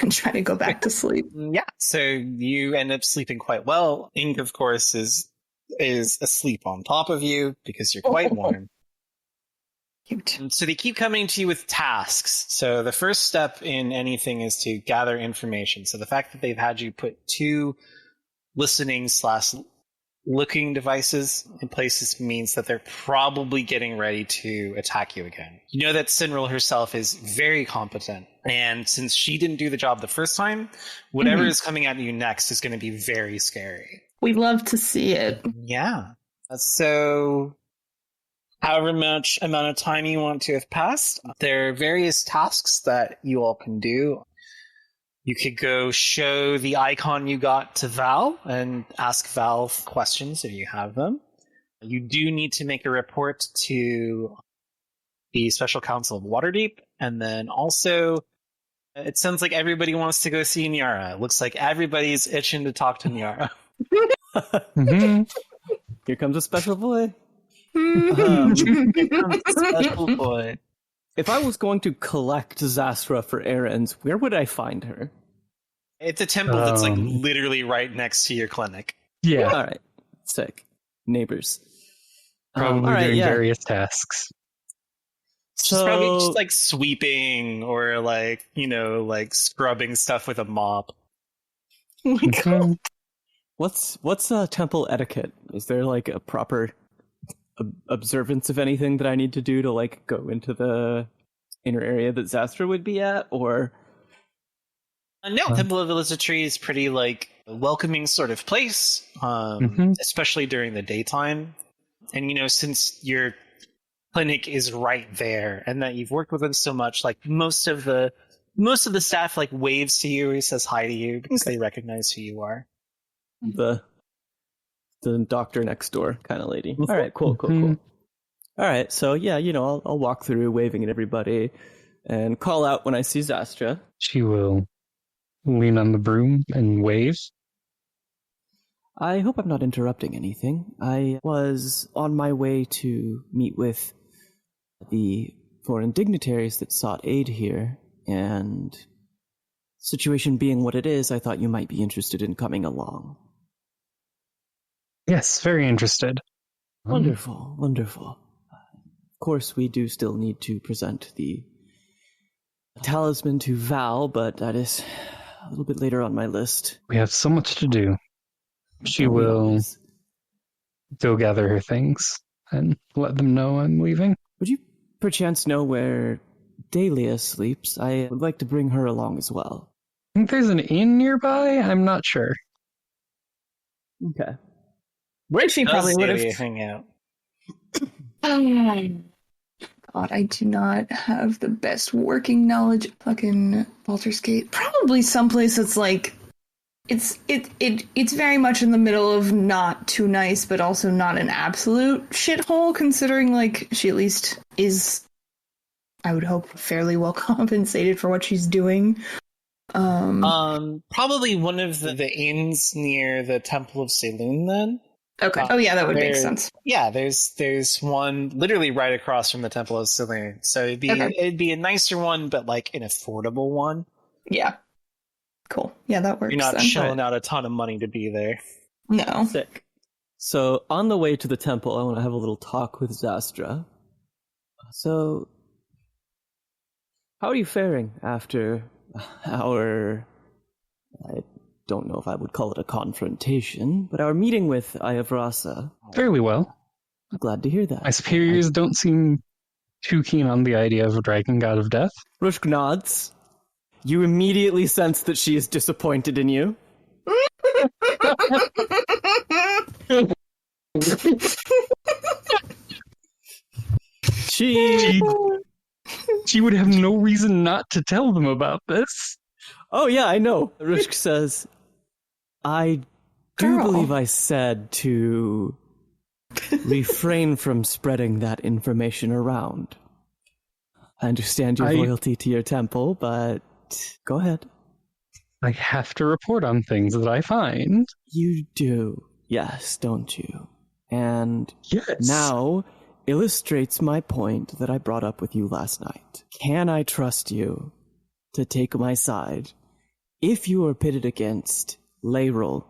S3: and try to go back to sleep.
S1: Yeah, so you end up sleeping quite well. Ink, of course, is asleep on top of you because you're quite warm.
S3: Cute.
S1: And so they keep coming to you with tasks. So the first step in anything is to gather information. So the fact that they've had you put 2 listening/looking devices in places means that they're probably getting ready to attack you again. You know that Sinril herself is very competent, and since she didn't do the job the first time, whatever is coming at you next is going to be very scary.
S3: We love to see it.
S1: Yeah. So however much amount of time you want to have passed, there are various tasks that you all can do. You could go show the icon you got to Val and ask Val questions if you have them. You do need to make a report to the Special Council of Waterdeep, and then also it sounds like everybody wants to go see Nyara. It looks like everybody's itching to talk to Nyara.
S2: Here comes a special boy.
S1: Special boy.
S2: If I was going to collect Xastra for errands, where would I find her?
S1: It's a temple that's like literally right next to your clinic.
S4: Yeah.
S2: All right. Sick. Neighbors.
S4: Probably
S2: all right,
S4: doing
S2: yeah.
S4: various tasks.
S1: She's probably just like sweeping or like, like scrubbing stuff with a mop.
S3: Oh my God.
S2: What's temple etiquette? Is there like a proper observance of anything that I need to do to like go into the inner area that Xastra would be at, or?
S1: No, Temple of Eilistraee is pretty like a welcoming sort of place, especially during the daytime. And since your clinic is right there, and that you've worked with them so much, like most of the staff like waves to you or says hi to you because they recognize who you are.
S2: The doctor next door kind of lady. All right, cool. All right, so yeah, I'll walk through waving at everybody and call out when I see Xastra.
S4: She will lean on the broom and wave.
S2: I hope I'm not interrupting anything. I was on my way to meet with the foreign dignitaries that sought aid here, and situation being what it is, I thought you might be interested in coming along.
S4: Yes, very interested.
S2: Wonderful. Of course, we do still need to present the talisman to Val, but that is a little bit later on my list.
S4: We have so much to do. She will go gather her things and let them know I'm leaving.
S2: Would you perchance know where Daelia sleeps? I would like to bring her along as well.
S4: I think there's an inn nearby. I'm not sure.
S2: Okay.
S3: Richie probably would have
S1: hang out.
S3: God, I do not have the best working knowledge of fucking Baldur's Gate. Probably someplace that's like it's very much in the middle of not too nice, but also not an absolute shithole, considering like she at least is, I would hope, fairly well compensated for what she's doing.
S1: Probably one of the inns near the Temple of Saloon then.
S3: Okay. Oh yeah, that would make sense.
S1: Yeah, there's one literally right across from the Temple of Saloon. So it'd be a nicer one, but like an affordable one.
S3: Yeah. Cool. Yeah, that works.
S1: You're not
S3: then.
S1: shelling out a ton of money to be there.
S3: No.
S2: Sick. So on the way to the temple, I want to have a little talk with Xastra. So, how are you faring after our... I don't know if I would call it a confrontation, but our meeting with Ayavrasa.
S4: Fairly well.
S2: I'm glad to hear that.
S4: My superiors don't seem too keen on the idea of a dragon god of death.
S2: Rushk nods. You immediately sense that she is disappointed in you. She
S4: would have no reason not to tell them about this.
S2: Oh yeah, I know. Rushk says, I do believe I said to refrain from spreading that information around. I understand your loyalty to your temple, but go ahead.
S4: I have to report on things that I find.
S2: You do. Yes, don't you? And
S4: Yes.
S2: now illustrates my point that I brought up with you last night. Can I trust you to take my side if you are pitted against Layrel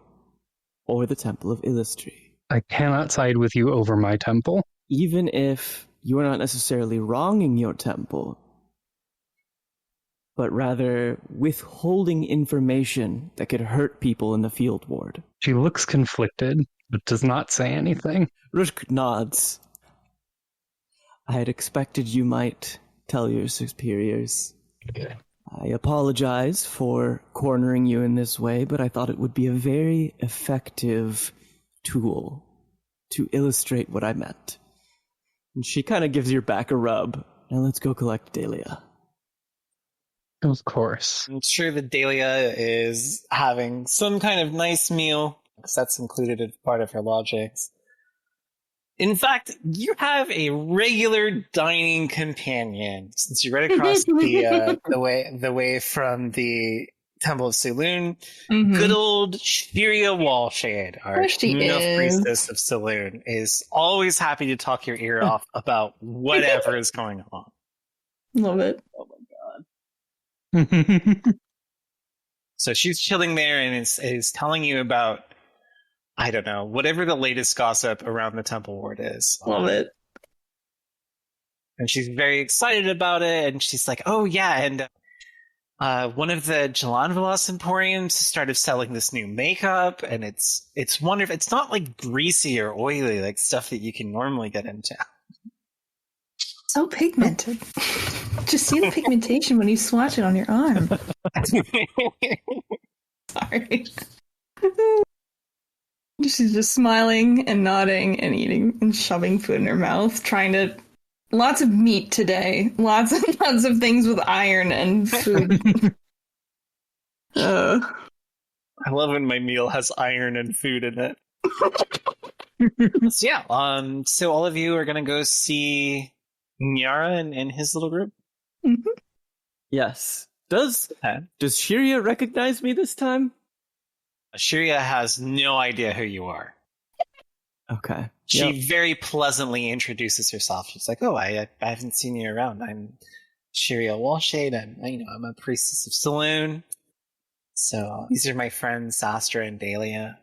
S2: or the Temple of Eilistraee?
S4: I cannot side with you over my temple.
S2: Even if you are not necessarily wronging your temple, but rather withholding information that could hurt people in the field ward.
S4: She looks conflicted, but does not say anything.
S2: Rushk nods. I had expected you might tell your superiors.
S4: Okay.
S2: I apologize for cornering you in this way, but I thought it would be a very effective tool to illustrate what I meant. And she kind of gives your back a rub. Now let's go collect Daelia.
S4: Of course.
S1: I'm sure that Daelia is having some kind of nice meal, because that's included as part of her logics. In fact, you have a regular dining companion, since you're right across the way from the Temple of Saloon.
S3: Mhm.
S1: Good old Shiria Wallshade, our
S3: There she
S1: enough
S3: is.
S1: priestess of Saloon, is always happy to talk your ear off about whatever is going on.
S3: Love it.
S1: So she's chilling there and is telling you about, I don't know, whatever the latest gossip around the Temple Ward is.
S3: Love it.
S1: And she's very excited about it. And she's like, oh, yeah. And one of the Jalanvalos Emporiums started selling this new makeup. And it's wonderful. It's not like greasy or oily, like stuff that you can normally get into.
S3: So pigmented. Just see the pigmentation when you swatch it on your arm. Sorry. She's just smiling and nodding and eating and shoving food in her mouth, trying to... Lots of meat today. Lots and lots of things with iron and food.
S1: I love when my meal has iron and food in it. So yeah, so all of you are going to go see Nyara and his little group?
S3: Mm-hmm.
S2: Yes. Does Shiria recognize me this time?
S1: Shiria has no idea who you are.
S2: Okay.
S1: She very pleasantly introduces herself. She's like, "Oh, I haven't seen you around. I'm Shiria Wallshade. I'm a priestess of Saloon. So these are my friends Xastra and Daelia."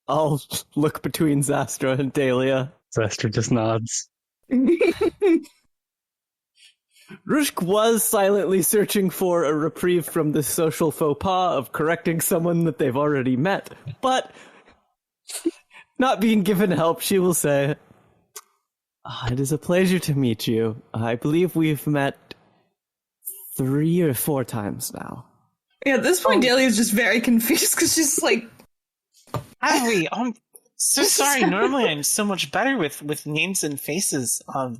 S2: I'll look between Xastra and Daelia.
S4: Xastra just nods.
S2: Rushk was silently searching for a reprieve from the social faux pas of correcting someone that they've already met, but not being given help, she will say, it is a pleasure to meet you. I believe we've met 3 or 4 times now.
S3: Yeah, at this point, Daelia is just very confused because she's like...
S1: Have we? I'm so sorry. Normally I'm so much better with names and faces. I'll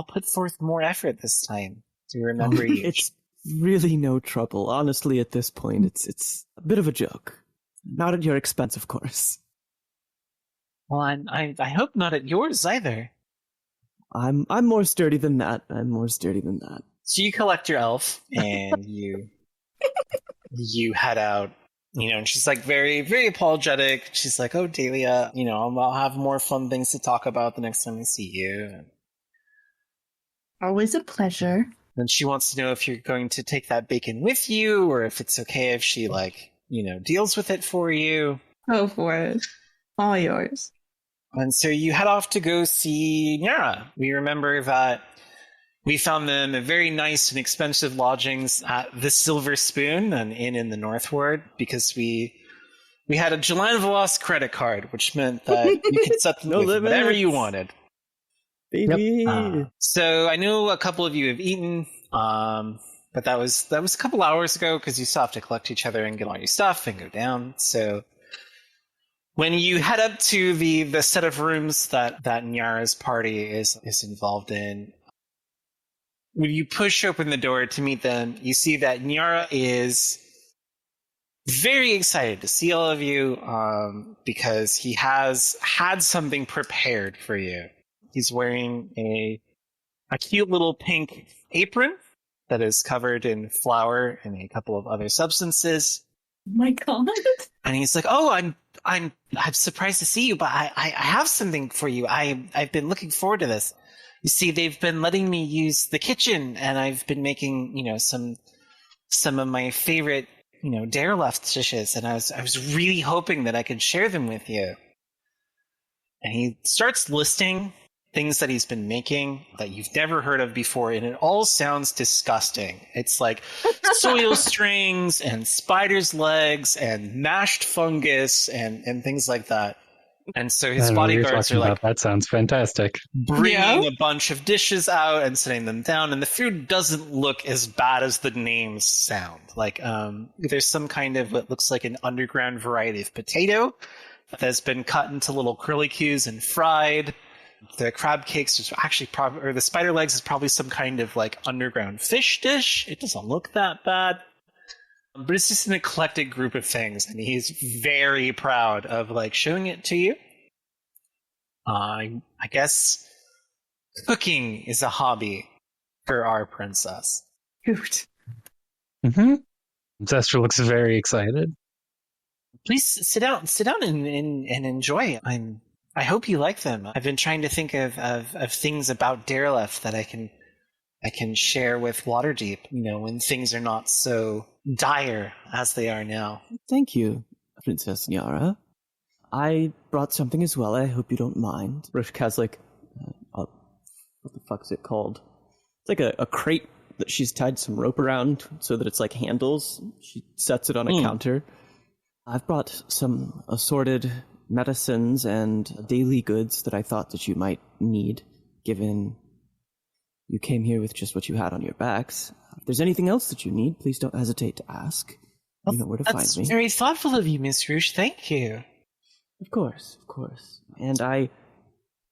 S1: put forth more effort this time to remember you.
S2: It's really no trouble. Honestly, at this point, it's a bit of a joke. Not at your expense, of course.
S1: Well, I hope not at yours either.
S2: I'm more sturdy than that.
S1: So you collect your elf and you head out. And she's like very, very apologetic. She's like, "Oh, Daelia, I'll have more fun things to talk about the next time I see you." And
S3: Always a pleasure.
S1: then she wants to know if you're going to take that bacon with you, or if it's okay if she deals with it for you.
S3: Go for it. All yours.
S1: And so you head off to go see Nyara. We remember that we found them a very nice and expensive lodgings at the Silver Spoon, an inn in the North Ward, because we had a Jalanvalos credit card, which meant that you could set them with whatever you wanted.
S2: Baby.
S1: Yep. So I know a couple of you have eaten, but that was a couple hours ago because you still have to collect each other and get all your stuff and go down. So when you head up to the set of rooms that Nyara's party is involved in, when you push open the door to meet them, you see that Nyara is very excited to see all of you because he has had something prepared for you. He's wearing a cute little pink apron that is covered in flour and a couple of other substances.
S3: Oh my god.
S1: And he's like, "Oh, I'm surprised to see you, but I have something for you. I've been looking forward to this. You see, they've been letting me use the kitchen, and I've been making, some of my favorite, Dereleft dishes, and I was really hoping that I could share them with you. And he starts listing things that he's been making that you've never heard of before, and it all sounds disgusting. It's like soil strings and spider's legs and mashed fungus and things like that. And so his bodyguards are like,
S4: that sounds fantastic.
S1: Bringing a bunch of dishes out and setting them down, and the food doesn't look as bad as the names sound. Like, there's some kind of what looks like an underground variety of potato that's been cut into little curlicues and fried. The crab cakes is actually or the spider legs is probably some kind of like underground fish dish. It doesn't look that bad, but it's just an eclectic group of things, and he's very proud of like showing it to you. I guess cooking is a hobby for our princess.
S3: Hoot.
S4: Mm-hmm. Xastra looks very excited.
S1: Please sit down and enjoy. I hope you like them. I've been trying to think of things about Dereleft that I can share with Waterdeep, when things are not so dire as they are now.
S2: Thank you, Princess Nyara. I brought something as well. I hope you don't mind. Rushk has what the fuck is it called? It's like a crate that she's tied some rope around so that it's like handles. She sets it on a counter. I've brought some assorted medicines and daily goods that I thought that you might need, given you came here with just what you had on your backs. If there's anything else that you need, please don't hesitate to ask. You know where to find me.
S1: That's very thoughtful of you, Miss Rushk. Thank you.
S2: Of course. And I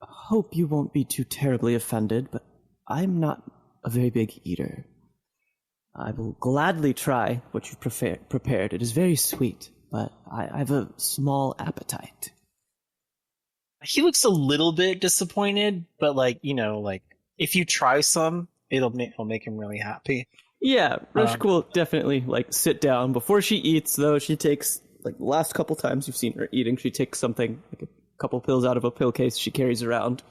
S2: hope you won't be too terribly offended, but I'm not a very big eater. I will gladly try what you've prepared. It is very sweet, but I have a small appetite.
S1: He looks a little bit disappointed, but if you try some, it'll make him really happy.
S2: Yeah, Rushk will definitely sit down. Before she eats, though, she takes the last couple times you've seen her eating, she takes something like a couple pills out of a pill case she carries around,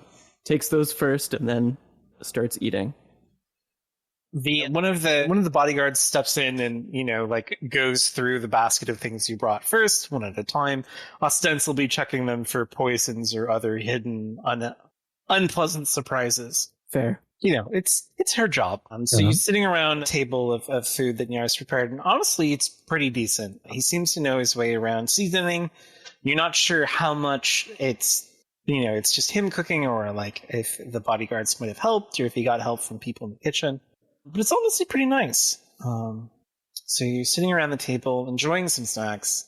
S2: takes those first, and then starts eating.
S1: One of the bodyguards steps in and goes through the basket of things you brought first, one at a time, ostensibly checking them for poisons or other hidden unpleasant surprises.
S2: Fair.
S1: It's her job. So you're sitting around a table of food that Nyara's prepared, and honestly, it's pretty decent. He seems to know his way around seasoning. You're not sure how much it's just him cooking, or if the bodyguards might have helped, or if he got help from people in the kitchen. But it's honestly pretty nice. So you're sitting around the table, enjoying some snacks.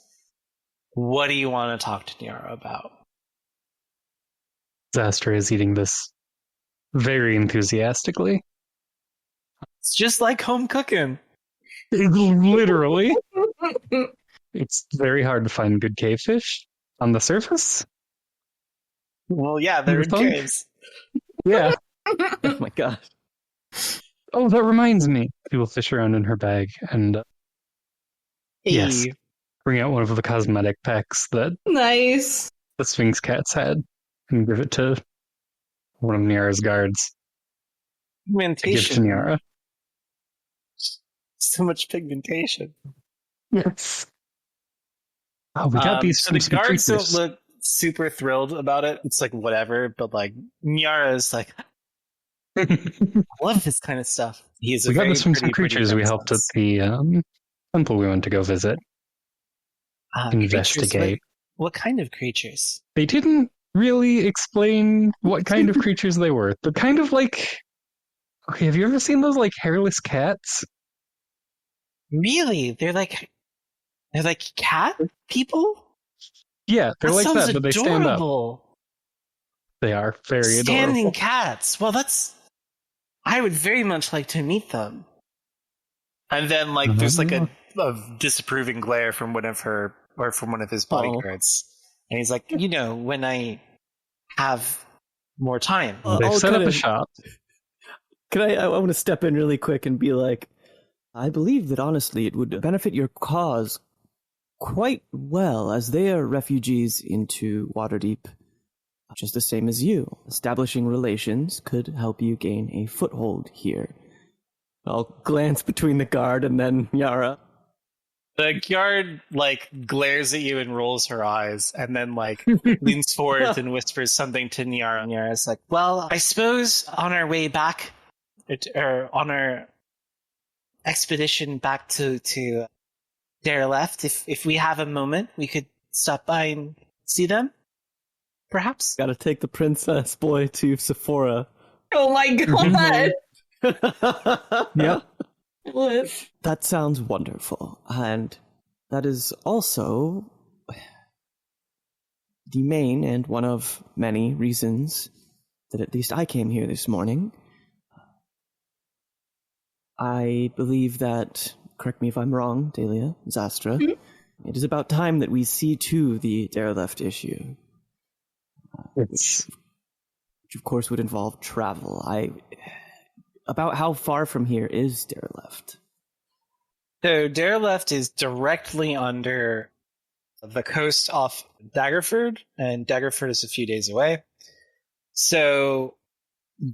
S1: What do you want to talk to Nyara about?
S4: Xastra is eating this very enthusiastically.
S1: It's just like home cooking.
S4: Literally. It's very hard to find good cave fish on the surface.
S1: Well, yeah, they're in caves.
S4: Yeah.
S2: Oh my gosh.
S4: Oh, that reminds me. She will fish around in her bag and yes, bring out one of the cosmetic packs that
S3: Nice.
S4: the Sphinx cats had and give it to one of Nyara's guards.
S1: Pigmentation.
S4: To give to Nyara.
S1: So much pigmentation.
S4: Yes. Oh, we got these
S1: the guards don't look super thrilled about it. It's whatever, but Nyara's I love this kind of stuff.
S4: We got this from some creatures we helped at the temple we went to go visit. Investigate.
S1: What kind of creatures?
S4: They didn't really explain what kind of creatures they were. They're kind of okay, have you ever seen those hairless cats?
S1: Really? They're cat people?
S4: Yeah, they're like that, but they stand up.
S1: Adorable.
S4: They are very
S1: Standing
S4: adorable.
S1: cats. Well, I would very much like to meet them. And then there's a disapproving glare from one of his bodyguards. And he's like, when I have more time.
S4: They've set up a shop.
S2: I want to step in really quick and be I believe that honestly it would benefit your cause quite well, as they are refugees into Waterdeep, just the same as you. Establishing relations could help you gain a foothold here. I'll glance between the guard and then Yara.
S1: The guard, glares at you and rolls her eyes, and then, leans forward and whispers something to Nyara. Nyara's like, well, I suppose on our way back, or on our expedition back to Dereleft, if we have a moment, we could stop by and see them, perhaps?
S2: Gotta take the princess boy to Sephora.
S3: Oh my god!
S2: Yep.
S3: What?
S2: That sounds wonderful. And that is also the main and one of many reasons that at least I came here this morning. I believe that, correct me if I'm wrong, Daelia, Xastra, it is about time that we see to the Dereleft issue. Which of course would involve travel. About how far from here is Dereleft?
S1: So Dereleft is directly under the coast off Daggerford, and Daggerford is a few days away. So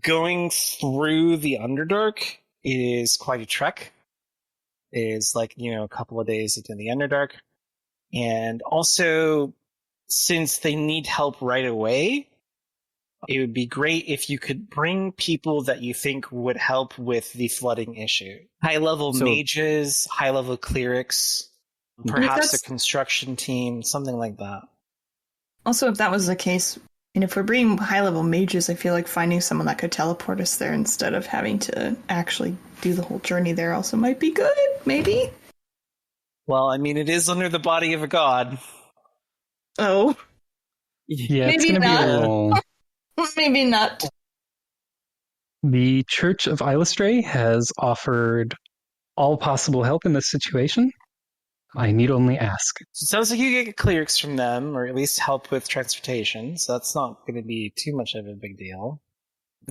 S1: going through the Underdark is quite a trek. It is a couple of days into the Underdark. And also, since they need help right away, it would be great if you could bring people that you think would help with the flooding issue. High-level mages, high-level clerics, perhaps a construction team, something like that.
S3: Also, if that was the case, and if we're bringing high-level mages, I feel like finding someone that could teleport us there instead of having to actually do the whole journey there also might be good, maybe?
S1: Well, I mean, it is under the body of a god.
S3: Oh.
S4: Yeah,
S3: maybe
S4: it's going to be a little...
S3: Maybe not.
S4: The Church of Eilistraee has offered all possible help in this situation. I need only ask.
S1: So it sounds like you get clerics from them, or at least help with transportation, so that's not going to be too much of a big deal.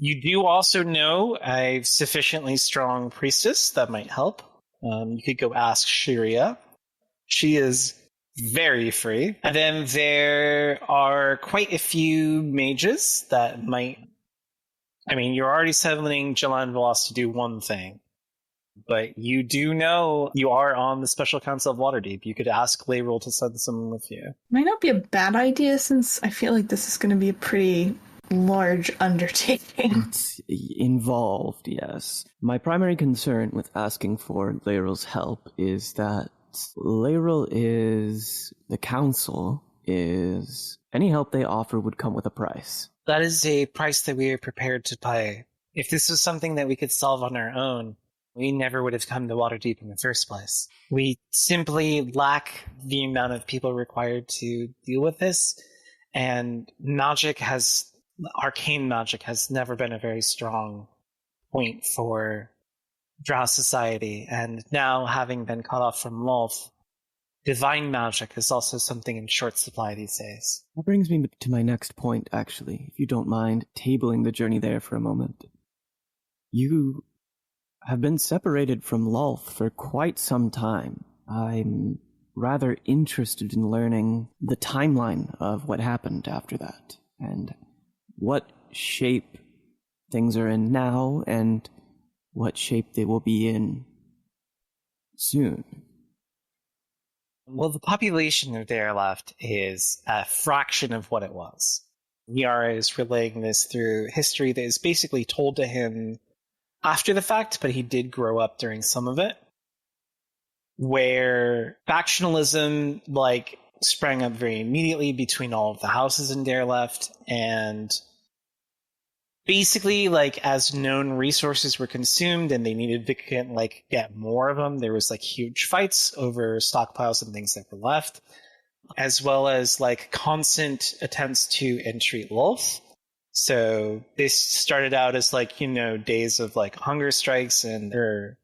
S1: You do also know a sufficiently strong priestess that might help. You could go ask Shiria. She is very free. And then there are quite a few mages that might... I mean, you're already summoning Jalan Velas to do one thing. But you do know you are on the Special Council of Waterdeep. You could ask Layrol to send someone with you.
S3: Might not be a bad idea, since I feel like this is going to be a pretty large undertaking.
S2: It's involved, yes. My primary concern with asking for Layrol's help is that Layrol is... the council is... any help they offer would come with a price.
S1: That is a price that we are prepared to pay. If this was something that we could solve on our own, we never would have come to Waterdeep in the first place. We simply lack the amount of people required to deal with this, and arcane magic has never been a very strong point for Drow society, and now having been cut off from Lolth, divine magic is also something in short supply these days.
S2: That brings me to my next point, actually, if you don't mind tabling the journey there for a moment. You have been separated from Lolth for quite some time. I'm rather interested in learning the timeline of what happened after that, and what shape things are in now, and what shape they will be in soon.
S1: Well, the population of Dereleft is a fraction of what it was. Yara is relaying this through history that is basically told to him after the fact, but he did grow up during some of it, where factionalism sprang up very immediately between all of the houses in Dereleft, and basically, as known resources were consumed and they needed to get more of them, there was huge fights over stockpiles and things that were left, as well as constant attempts to entreat Lolth. So this started out as days of hunger strikes or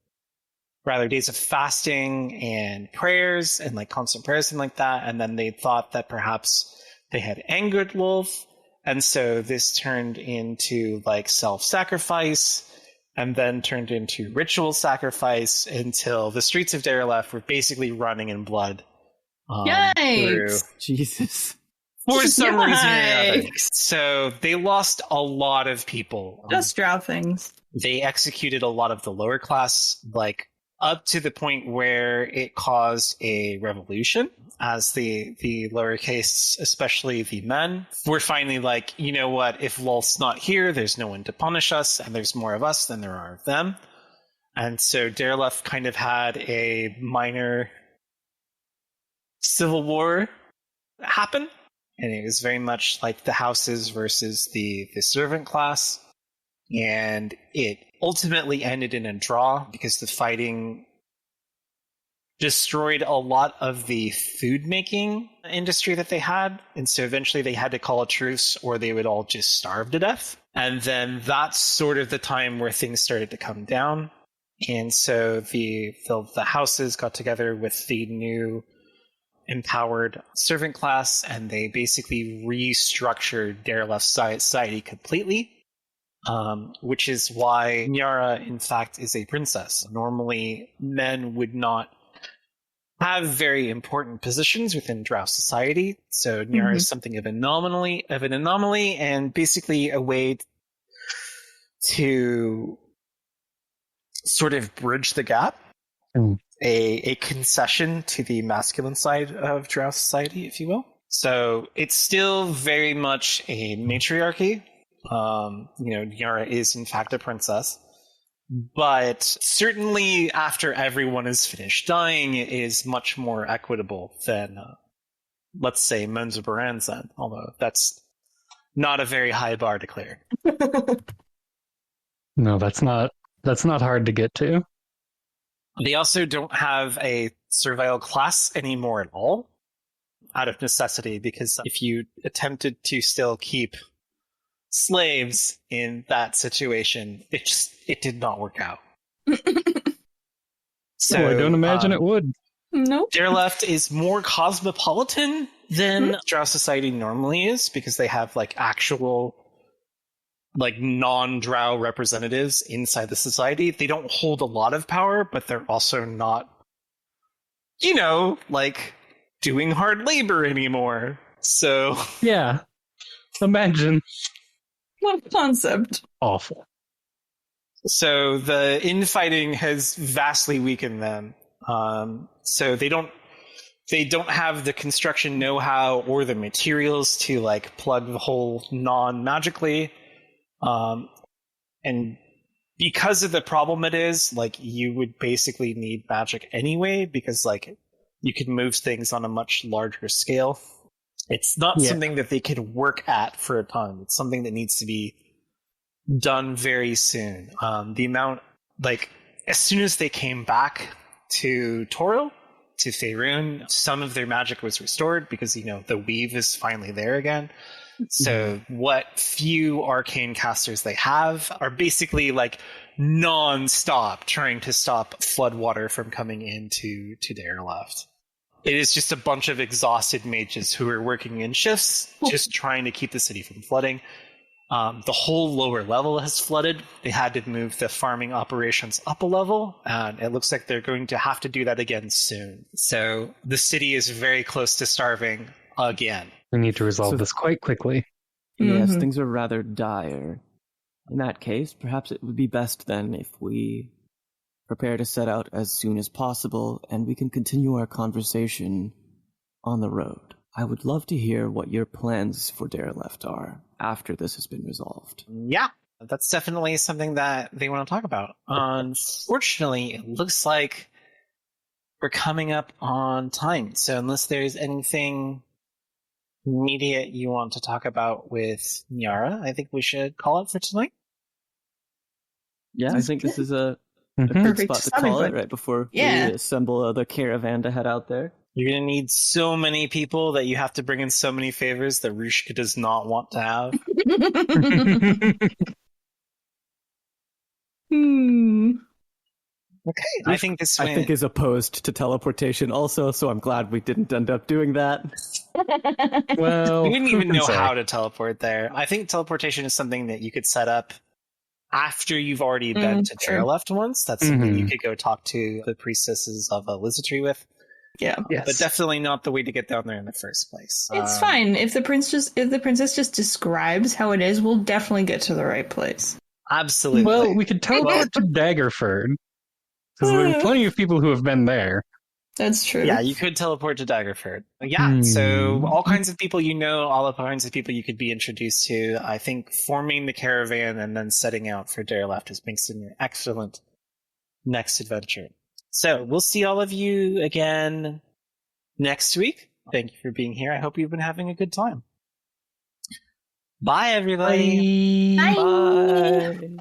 S1: rather days of fasting and prayers and constant prayers and that. And then they thought that perhaps they had angered Lolth. And so this turned into self-sacrifice, and then turned into ritual sacrifice until the streets of Dereleft were basically running in blood
S3: Yikes!
S2: Jesus.
S1: For some reason or another.
S3: Yikes.
S1: So they lost a lot of people.
S3: Just drow things.
S1: They executed a lot of the lower class, like up to the point where it caused a revolution, as the lowercase, especially the men, were finally like, you know what, if Lolth's not here, there's no one to punish us, and there's more of us than there are of them. And so Derelef kind of had a minor civil war happen, and it was very much like the houses versus the servant class. And it ultimately ended in a draw because the fighting destroyed a lot of the food making industry that they had. And so eventually they had to call a truce or they would all just starve to death. And then that's sort of the time where things started to come down. And so the houses got together with the new empowered servant class, and they basically restructured Derelef's society completely. Which is why Nyara, in fact, is a princess. Normally, men would not have very important positions within Drow society, so Nyara is something of an anomaly, and basically a way to sort of bridge the gap, a concession to the masculine side of Drow society, if you will. So it's still very much a matriarchy. Nyara is in fact a princess, but certainly after everyone is finished dying, it is much more equitable than, let's say, Menza Baranzan, although that's not a very high bar to clear.
S4: No, that's not hard to get to.
S1: They also don't have a survival class anymore at all, out of necessity, because if you attempted to still keep slaves in that situation, it did not work out. So
S4: I don't imagine it would.
S3: Nope.
S1: Derelef is more cosmopolitan than Drow society normally is, because they have like actual like non-Drow representatives inside the society. They don't hold a lot of power, but they're also not, like doing hard labor anymore. So
S4: yeah, imagine.
S3: What concept?
S4: Awful.
S1: So the infighting has vastly weakened them. So they don't have the construction know-how or the materials to like plug the hole non-magically. And because of the problem it is, like you would basically need magic anyway, because like you can move things on a much larger scale. It's not something that they could work at for a time. It's something that needs to be done very soon. The amount, like, as soon as they came back to Toril, to Faerun, some of their magic was restored because, the weave is finally there again. So what few arcane casters they have are basically, like, non-stop trying to stop floodwater from coming into Derelef. It is just a bunch of exhausted mages who are working in shifts, just trying to keep the city from flooding. The whole lower level has flooded. They had to move the farming operations up a level, and it looks like they're going to have to do that again soon. So the city is very close to starving again.
S4: We need to resolve this quite quickly.
S2: Yes, things are rather dire. In that case, perhaps it would be best then if we prepare to set out as soon as possible, and we can continue our conversation on the road. I would love to hear what your plans for Derelef are after this has been resolved.
S1: Yeah, that's definitely something that they want to talk about. Unfortunately, it looks like we're coming up on time. So unless there's anything immediate you want to talk about with Nyara, I think we should call it for tonight.
S2: Yeah, I think this is a good
S3: Perfect
S2: spot to call it right before we assemble the caravan to head out there.
S1: You're going to need so many people that you have to bring in so many favors that Rushk does not want to have. Okay, I think this
S2: I think is opposed to teleportation also, so I'm glad we didn't end up doing that.
S4: Well,
S1: we didn't even know how to teleport there. I think teleportation is something that you could set up after you've already been to Derelef once. That's something you could go talk to the priestesses of Eilistraee with.
S3: Yeah.
S4: Yes.
S1: but definitely not the way to get down there in the first place.
S3: It's fine. If the princess just describes how it is, we'll definitely get to the right place.
S1: Absolutely.
S4: Well, we could teleport to Daggerford. Because there are plenty of people who have been there.
S3: That's true.
S1: Yeah, you could teleport to Daggerford. Yeah, so all kinds of people you know, all the kinds of people you could be introduced to. I think forming the caravan and then setting out for Dareleft makes it an excellent next adventure. So we'll see all of you again next week. Thank you for being here. I hope you've been having a good time. Bye, everybody.
S3: Bye.
S2: Bye.